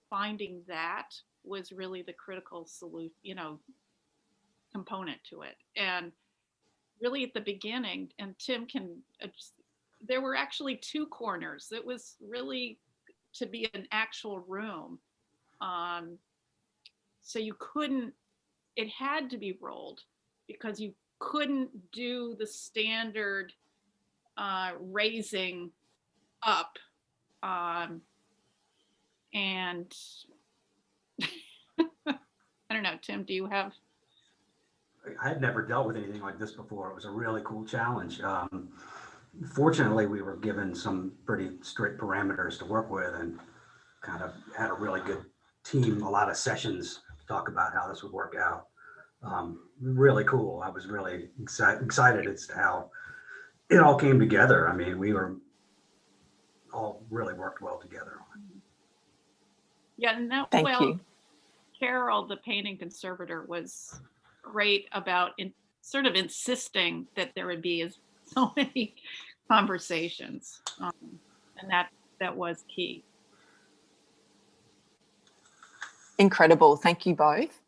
finding that was really the critical solution, component to it. And really at the beginning, and Tim can, there were actually two corners. It was really to be an actual room. So you couldn't, it had to be rolled because you couldn't do the standard raising up. And I don't know, Tim, do you have? I had never dealt with anything like this before. It was a really cool challenge. Fortunately, we were given some pretty strict parameters to work with and kind of had a really good team a lot of sessions to talk about how this would work out. Really cool. I was really excited as to how it all came together. I mean, we were all really worked well together on it. Yeah, and that, Thank well, you. Carol, the painting conservator, was great about sort of insisting that there would be so many conversations, and that was key. Incredible. Thank you both.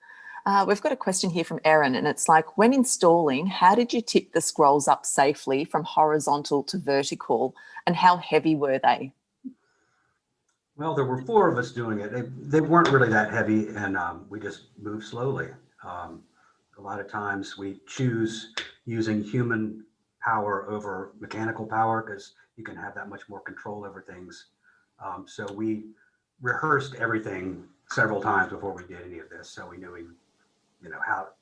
We've got a question here from Erin, and it's like, when installing, how did you tip the scrolls up safely from horizontal to vertical, and how heavy were they? Well, there were 4 of us doing it. They weren't really that heavy, and we just moved slowly. A lot of times we choose using human power over mechanical power because you can have that much more control over things. So we rehearsed everything several times before we did any of this, so we knew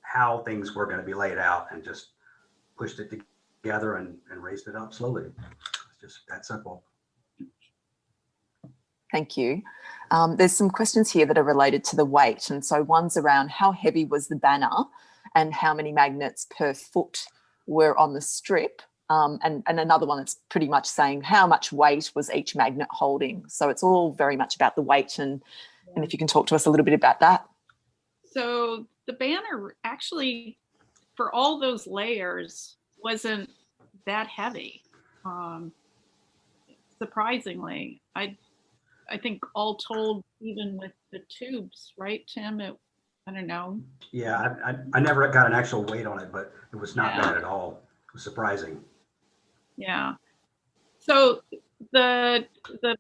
how things were going to be laid out, and just pushed it together and raised it up slowly. It's just that simple. Thank you. There's some questions here that are related to the weight. And so one's around how heavy was the banner and how many magnets per foot were on the strip. And another one that's pretty much saying how much weight was each magnet holding. So it's all very much about the weight. And if you can talk to us a little bit about that. So the banner actually, for all those layers, wasn't that heavy. Surprisingly, I think all told, even with the tubes, right, Tim? I don't know. Yeah, I never got an actual weight on it, but it was not bad at all. It was surprising. Yeah. So the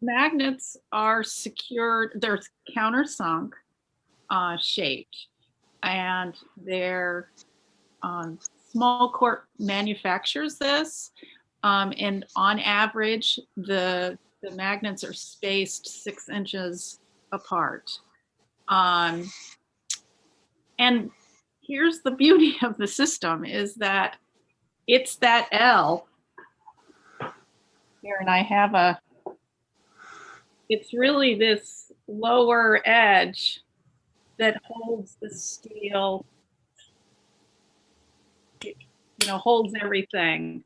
magnets are secured. They're countersunk shaped, and they're Small Corp manufactures this, and on average, the magnets are spaced 6 inches apart. And here's the beauty of the system is that it's that L here, and I have it's really this lower edge that holds the steel, holds everything.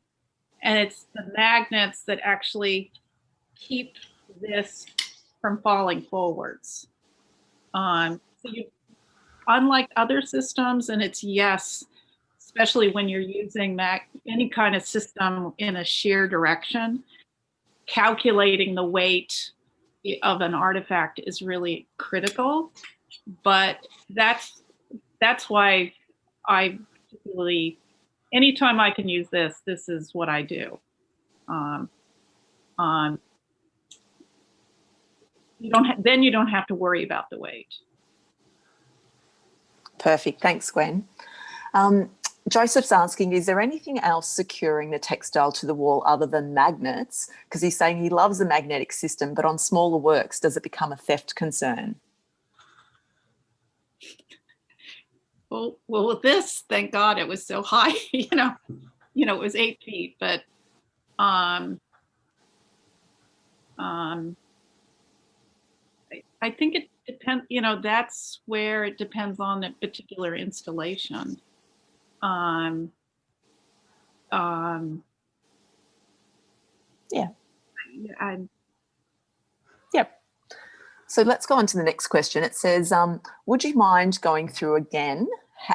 And it's the magnets that actually keep this from falling forwards. So unlike other systems, and it's especially when you're using any kind of system in a shear direction, calculating the weight of an artifact is really critical. But that's why I particularly, anytime I can use this is what I do. Then you don't have to worry about the weight. Perfect. Thanks, Gwen. Joseph's asking, is there anything else securing the textile to the wall other than magnets? Because he's saying he loves the magnetic system, but on smaller works, does it become a theft concern? Well, with this, thank God it was so high. It was 8 feet, but I think it depends. That's where it depends on the particular installation. Yeah. Yep. So let's go on to the next question. It says, would you mind going through again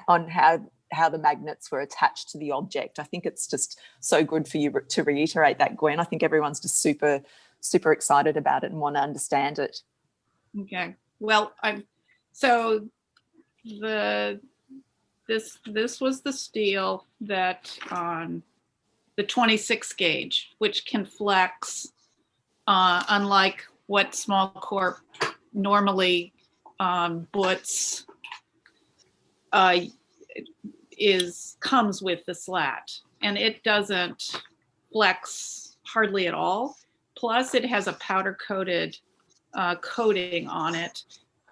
on how the magnets were attached to the object? I think it's just so good for you to reiterate that, Gwen. I think everyone's just super, super excited about it and want to understand it. Okay. Well, so this was the steel that the 26 gauge, which can flex, unlike what Small Corp normally puts, comes with the slat, and it doesn't flex hardly at all. Plus, it has a powder coated coating on it,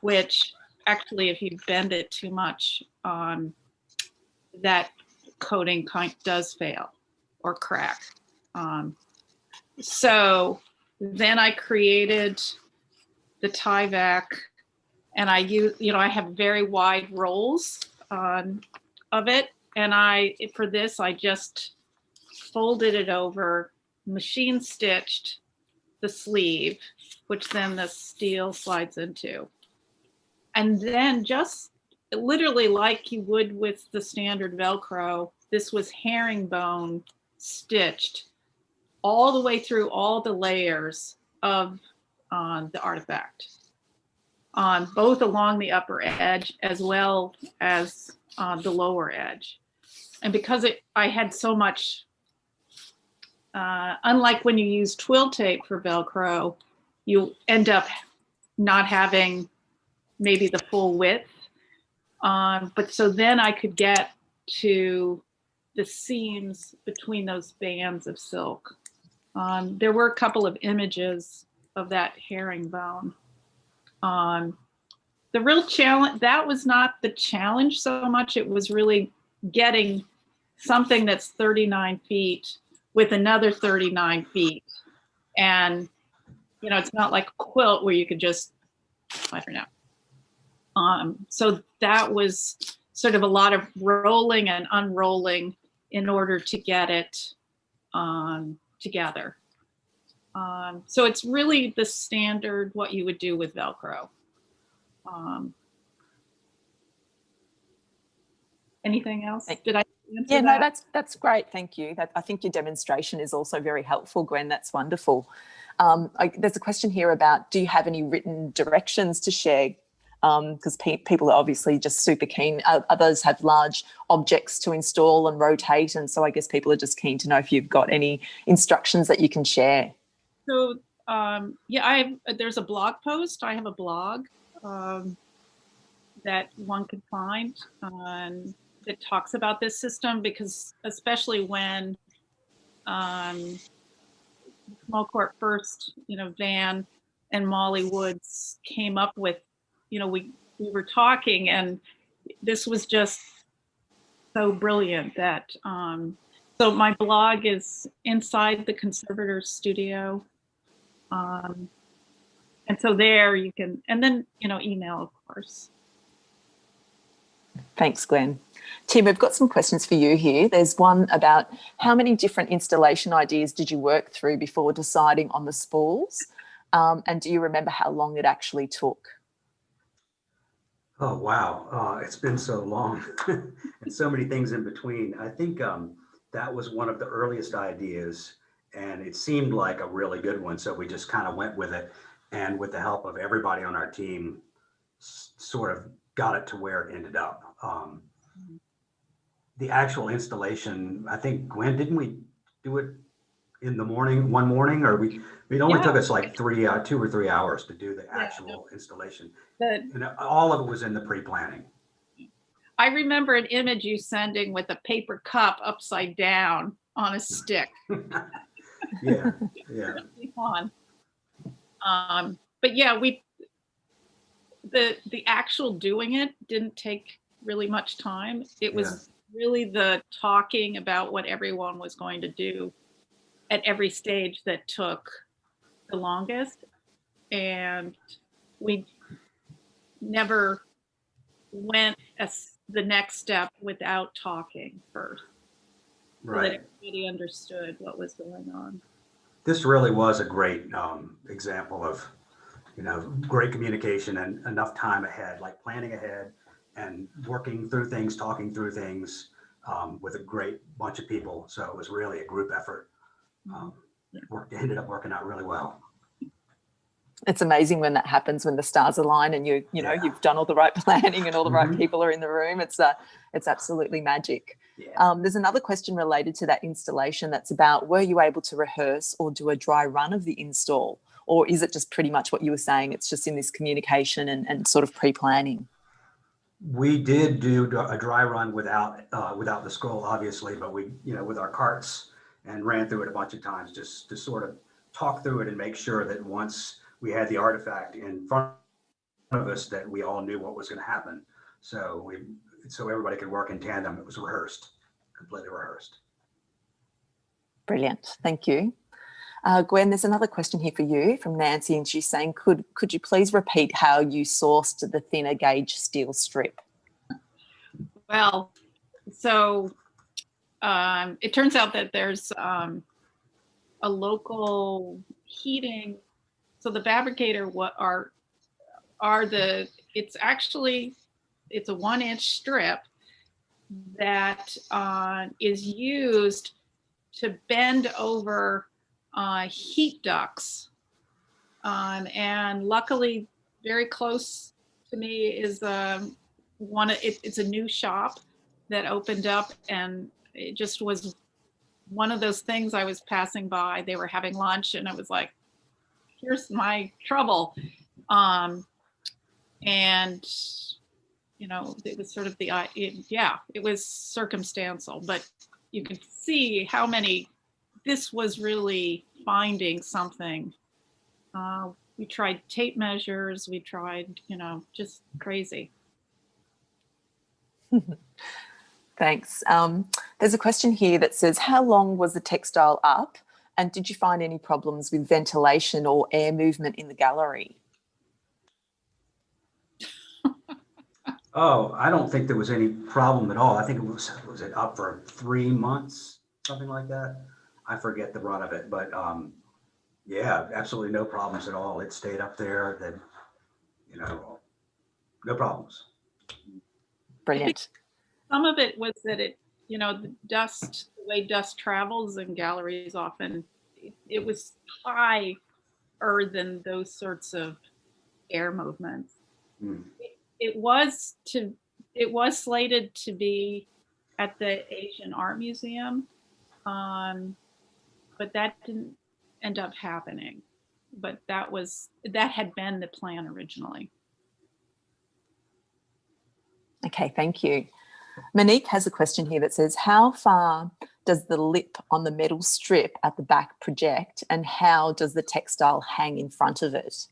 which actually, if you bend it too much, that coating does fail or crack. So then I created the Tyvek, and I use, I have very wide rolls of it. And for this, I just folded it over, machine stitched the sleeve, which then the steel slides into. And then just literally like you would with the standard Velcro, this was herringbone stitched all the way through all the layers of the artifact, both along the upper edge as well as the lower edge. And because I had so much, unlike when you use twill tape for Velcro, you end up not having maybe the full width. But so then I could get to the seams between those bands of silk. There were a couple of images of that herringbone. The real challenge, that was not the challenge so much, it was really getting something that's 39 feet with another 39 feet. And, it's not like a quilt where you could just, I don't know. So that was sort of a lot of rolling and unrolling in order to get it together. So it's really the standard, what you would do with Velcro. Anything else? Did I answer Yeah, that? no, that's great. Thank you. I think your demonstration is also very helpful, Gwen. That's wonderful. There's a question here about, do you have any written directions to share? Because people are obviously just super keen. Others have large objects to install and rotate. And so I guess people are just keen to know if you've got any instructions that you can share. So, yeah, there's a blog post. I have a blog that one could find that talks about this system, because especially when Small Court first, Van and Molly Woods came up with, we were talking, and this was just so brilliant that, so my blog is Inside the Conservator's Studio. And so there you can, and then, email, of course. Thanks, Gwen. Tim, we've got some questions for you here. There's one about how many different installation ideas did you work through before deciding on the spools? And do you remember how long it actually took? Oh, wow. It's been so long and so many things in between. I think that was one of the earliest ideas, and it seemed like a really good one. So we just kind of went with it. And with the help of everybody on our team, sort of got it to where it ended up. The actual installation, I think, Gwen, didn't we do it in the morning, one morning, or it only took us like 2 or 3 hours to do the actual installation. And all of it was in the pre-planning. I remember an image you sending with a paper cup upside down on a stick. Yeah. Really fun. But yeah, the actual doing it didn't take really much time. It was really the talking about what everyone was going to do at every stage that took the longest. And we never went the next step without talking first. Right. So that everybody understood what was going on. This really was a great example of, great communication and enough time ahead, like planning ahead and working through things, talking through things with a great bunch of people. So it was really a group effort. Ended up working out really well. It's amazing when that happens, when the stars align and you've done all the right planning and all the right people are in the room. It's absolutely magic. Yeah. There's another question related to that installation that's about, were you able to rehearse or do a dry run of the install? Or is it just pretty much what you were saying? It's just in this communication and sort of pre-planning. We did do a dry run without the scroll, obviously, but we, with our carts, and ran through it a bunch of times just to sort of talk through it and make sure that once we had the artifact in front of us that we all knew what was going to happen. So everybody could work in tandem. It was rehearsed, completely rehearsed. Brilliant. Thank you. Gwen, there's another question here for you from Nancy, and she's saying, could you please repeat how you sourced the thinner gauge steel strip? Well, so it turns out that there's a local heating. So the fabricator it's a 1-inch strip that is used to bend over heat ducts. And luckily, very close to me is it's a new shop that opened up, and it just was one of those things. I was passing by, they were having lunch, and I was like, here's my trouble. And it was sort of it was circumstantial, but you can see how this was really finding something. We tried tape measures, we tried, just crazy. Thanks. There's a question here that says, how long was the textile up, and did you find any problems with ventilation or air movement in the gallery? Oh, I don't think there was any problem at all. I think was it up for 3 months, something like that? I forget the run of it, but yeah, absolutely no problems at all. It stayed up there, then, no problems. Brilliant. Some of it was that the way dust travels in galleries often, it was higher than those sorts of air movements. Mm. It was slated to be at the Asian Art Museum, but that didn't end up happening. But that had been the plan originally. Okay, thank you. Monique has a question here that says, how far does the lip on the metal strip at the back project, and how does the textile hang in front of it?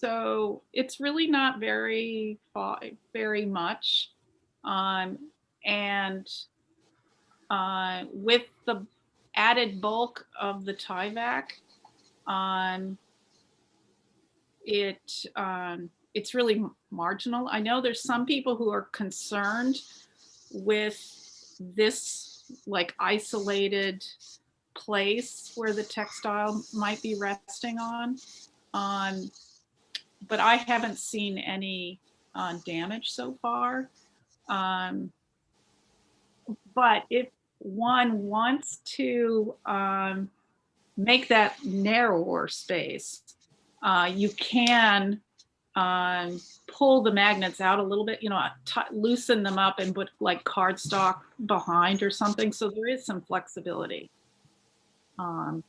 So it's really not very much. And with the added bulk of the Tyvek, it's really marginal. I know there's some people who are concerned with this like isolated place where the textile might be resting on. But I haven't seen any damage so far. But if one wants to make that narrower space, you can pull the magnets out a little bit, loosen them up and put like cardstock behind or something. So there is some flexibility. But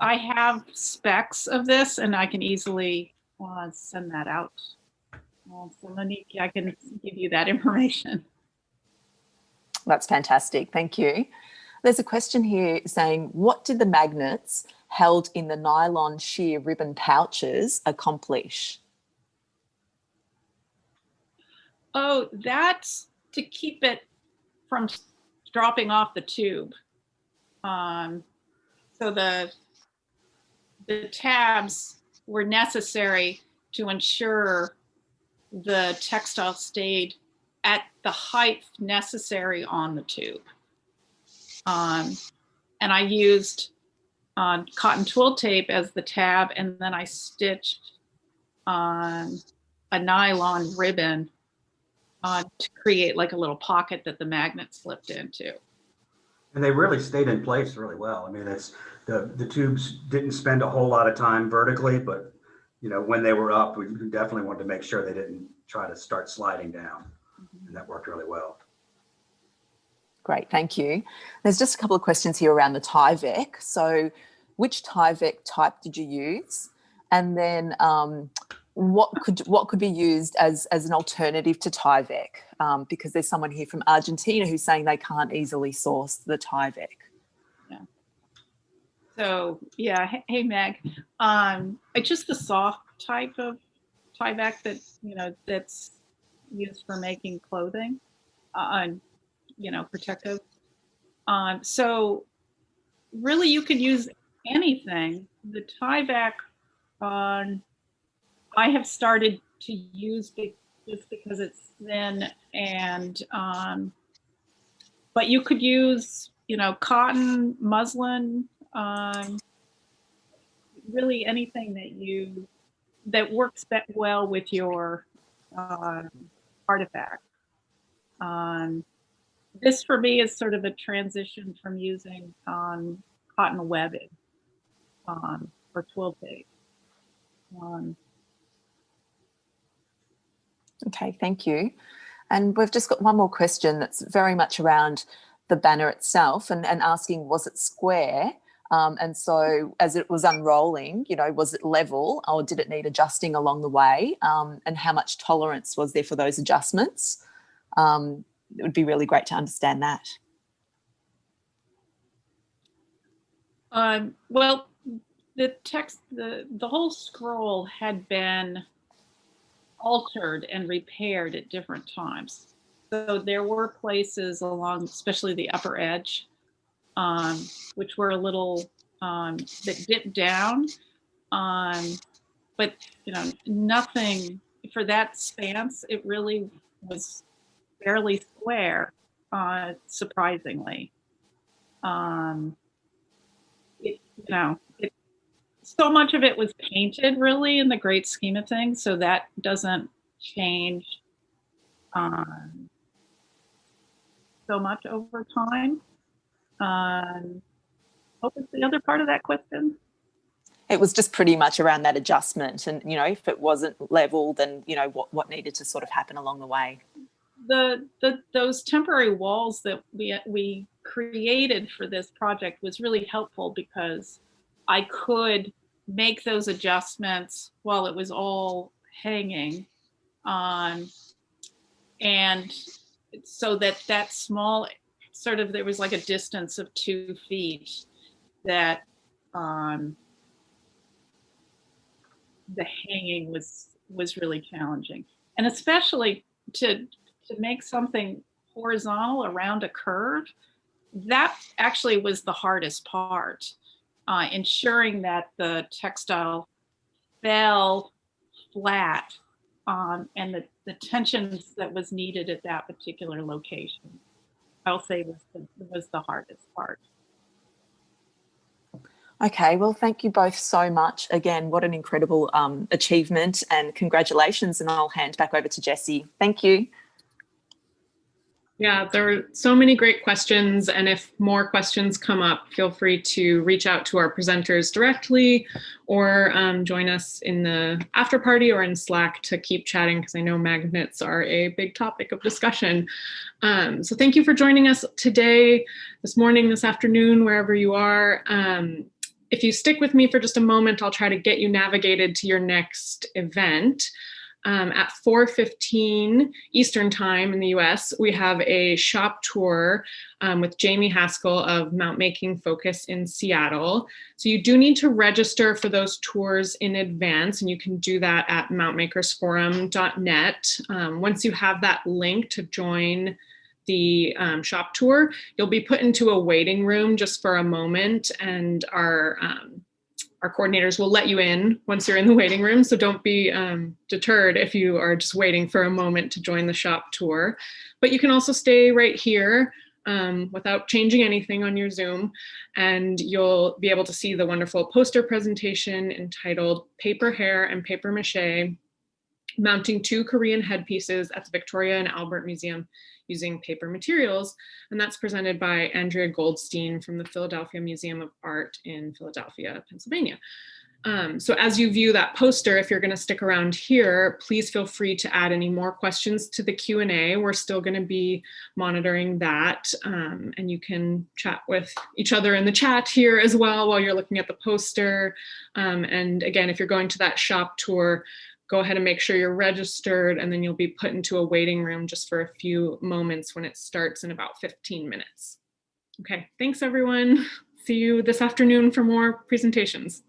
I have specs of this, and I can easily send that out. So Monique, I can give you that information. That's fantastic. Thank you. There's a question here saying, what did the magnets held in the nylon sheer ribbon pouches accomplish? Oh, that's to keep it from dropping off the tube. So the tabs were necessary to ensure the textile stayed at the height necessary on the tube. And I used cotton twill tape as the tab, and then I stitched a nylon ribbon to create like a little pocket that the magnet slipped into. And they really stayed in place really well. I mean, the tubes didn't spend a whole lot of time vertically, but when they were up, we definitely wanted to make sure they didn't try to start sliding down. Mm-hmm. And that worked really well. Great, thank you. There's just a couple of questions here around the Tyvek. So which Tyvek type did you use? And then what could be used as an alternative to Tyvek? Because there's someone here from Argentina who's saying they can't easily source the Tyvek. Yeah. So yeah, hey Meg, it's just the soft type of Tyvek that that's used for making clothing, protective. So really you could use anything. The tie back I have started to use just because it's thin, and but you could use, you know, cotton, muslin, really anything that works well with your artifact. This for me is sort of a transition from using cotton webbing or quilting. Okay, thank you. And we've just got one more question that's very much around the banner itself and asking, was it square? And so as it was unrolling, you know, was it level or did it need adjusting along the way? And how much tolerance was there for those adjustments? It would be really great to understand that. Well, the text, the whole scroll had been altered and repaired at different times. So there were places along, especially the upper edge, which were a little that dipped down. But you know, nothing for that stance. It really was fairly square, surprisingly. So much of it was painted really in the great scheme of things, so that doesn't change so much over time. What was the other part of that question? It was just pretty much around that adjustment, and you know, if it wasn't level, then you know what needed to sort of happen along the way. Those temporary walls that we created for this project was really helpful because I could make those adjustments while it was all hanging on, and so that small sort of, there was like a distance of 2 feet that the hanging was really challenging, and especially to make something horizontal around a curve. That actually was the hardest part, ensuring that the textile fell flat, and the tensions that was needed at that particular location, I'll say was the hardest part. Okay, well, thank you both so much. Again, what an incredible achievement, and congratulations, and I'll hand back over to Jessie. Thank you. Yeah, there were so many great questions, and if more questions come up, feel free to reach out to our presenters directly or join us in the after party or in Slack to keep chatting, because I know magnets are a big topic of discussion. So thank you for joining us today, this morning, this afternoon, wherever you are. If you stick with me for just a moment, I'll try to get you navigated to your next event. At 4:15 Eastern Time in the US, we have a shop tour with Jamie Haskell of Mountmaking Focus in Seattle. So you do need to register for those tours in advance, and you can do that at mountmakersforum.net. Once you have that link to join the shop tour, you'll be put into a waiting room just for a moment, and our coordinators will let you in once you're in the waiting room. So don't be deterred if you are just waiting for a moment to join the shop tour. But you can also stay right here without changing anything on your Zoom, and you'll be able to see the wonderful poster presentation entitled Paper Hair and Paper Mache, Mounting 2 Korean Headpieces at the Victoria and Albert Museum Using Paper Materials. And that's presented by Andrea Goldstein from the Philadelphia Museum of Art in Philadelphia, Pennsylvania. So as you view that poster, if you're going to stick around here, please feel free to add any more questions to the Q&A. We're still going to be monitoring that, and you can chat with each other in the chat here as well while you're looking at the poster. And again, if you're going to that shop tour, go ahead and make sure you're registered, and then you'll be put into a waiting room just for a few moments when it starts in about 15 minutes. Okay, thanks everyone. See you this afternoon for more presentations.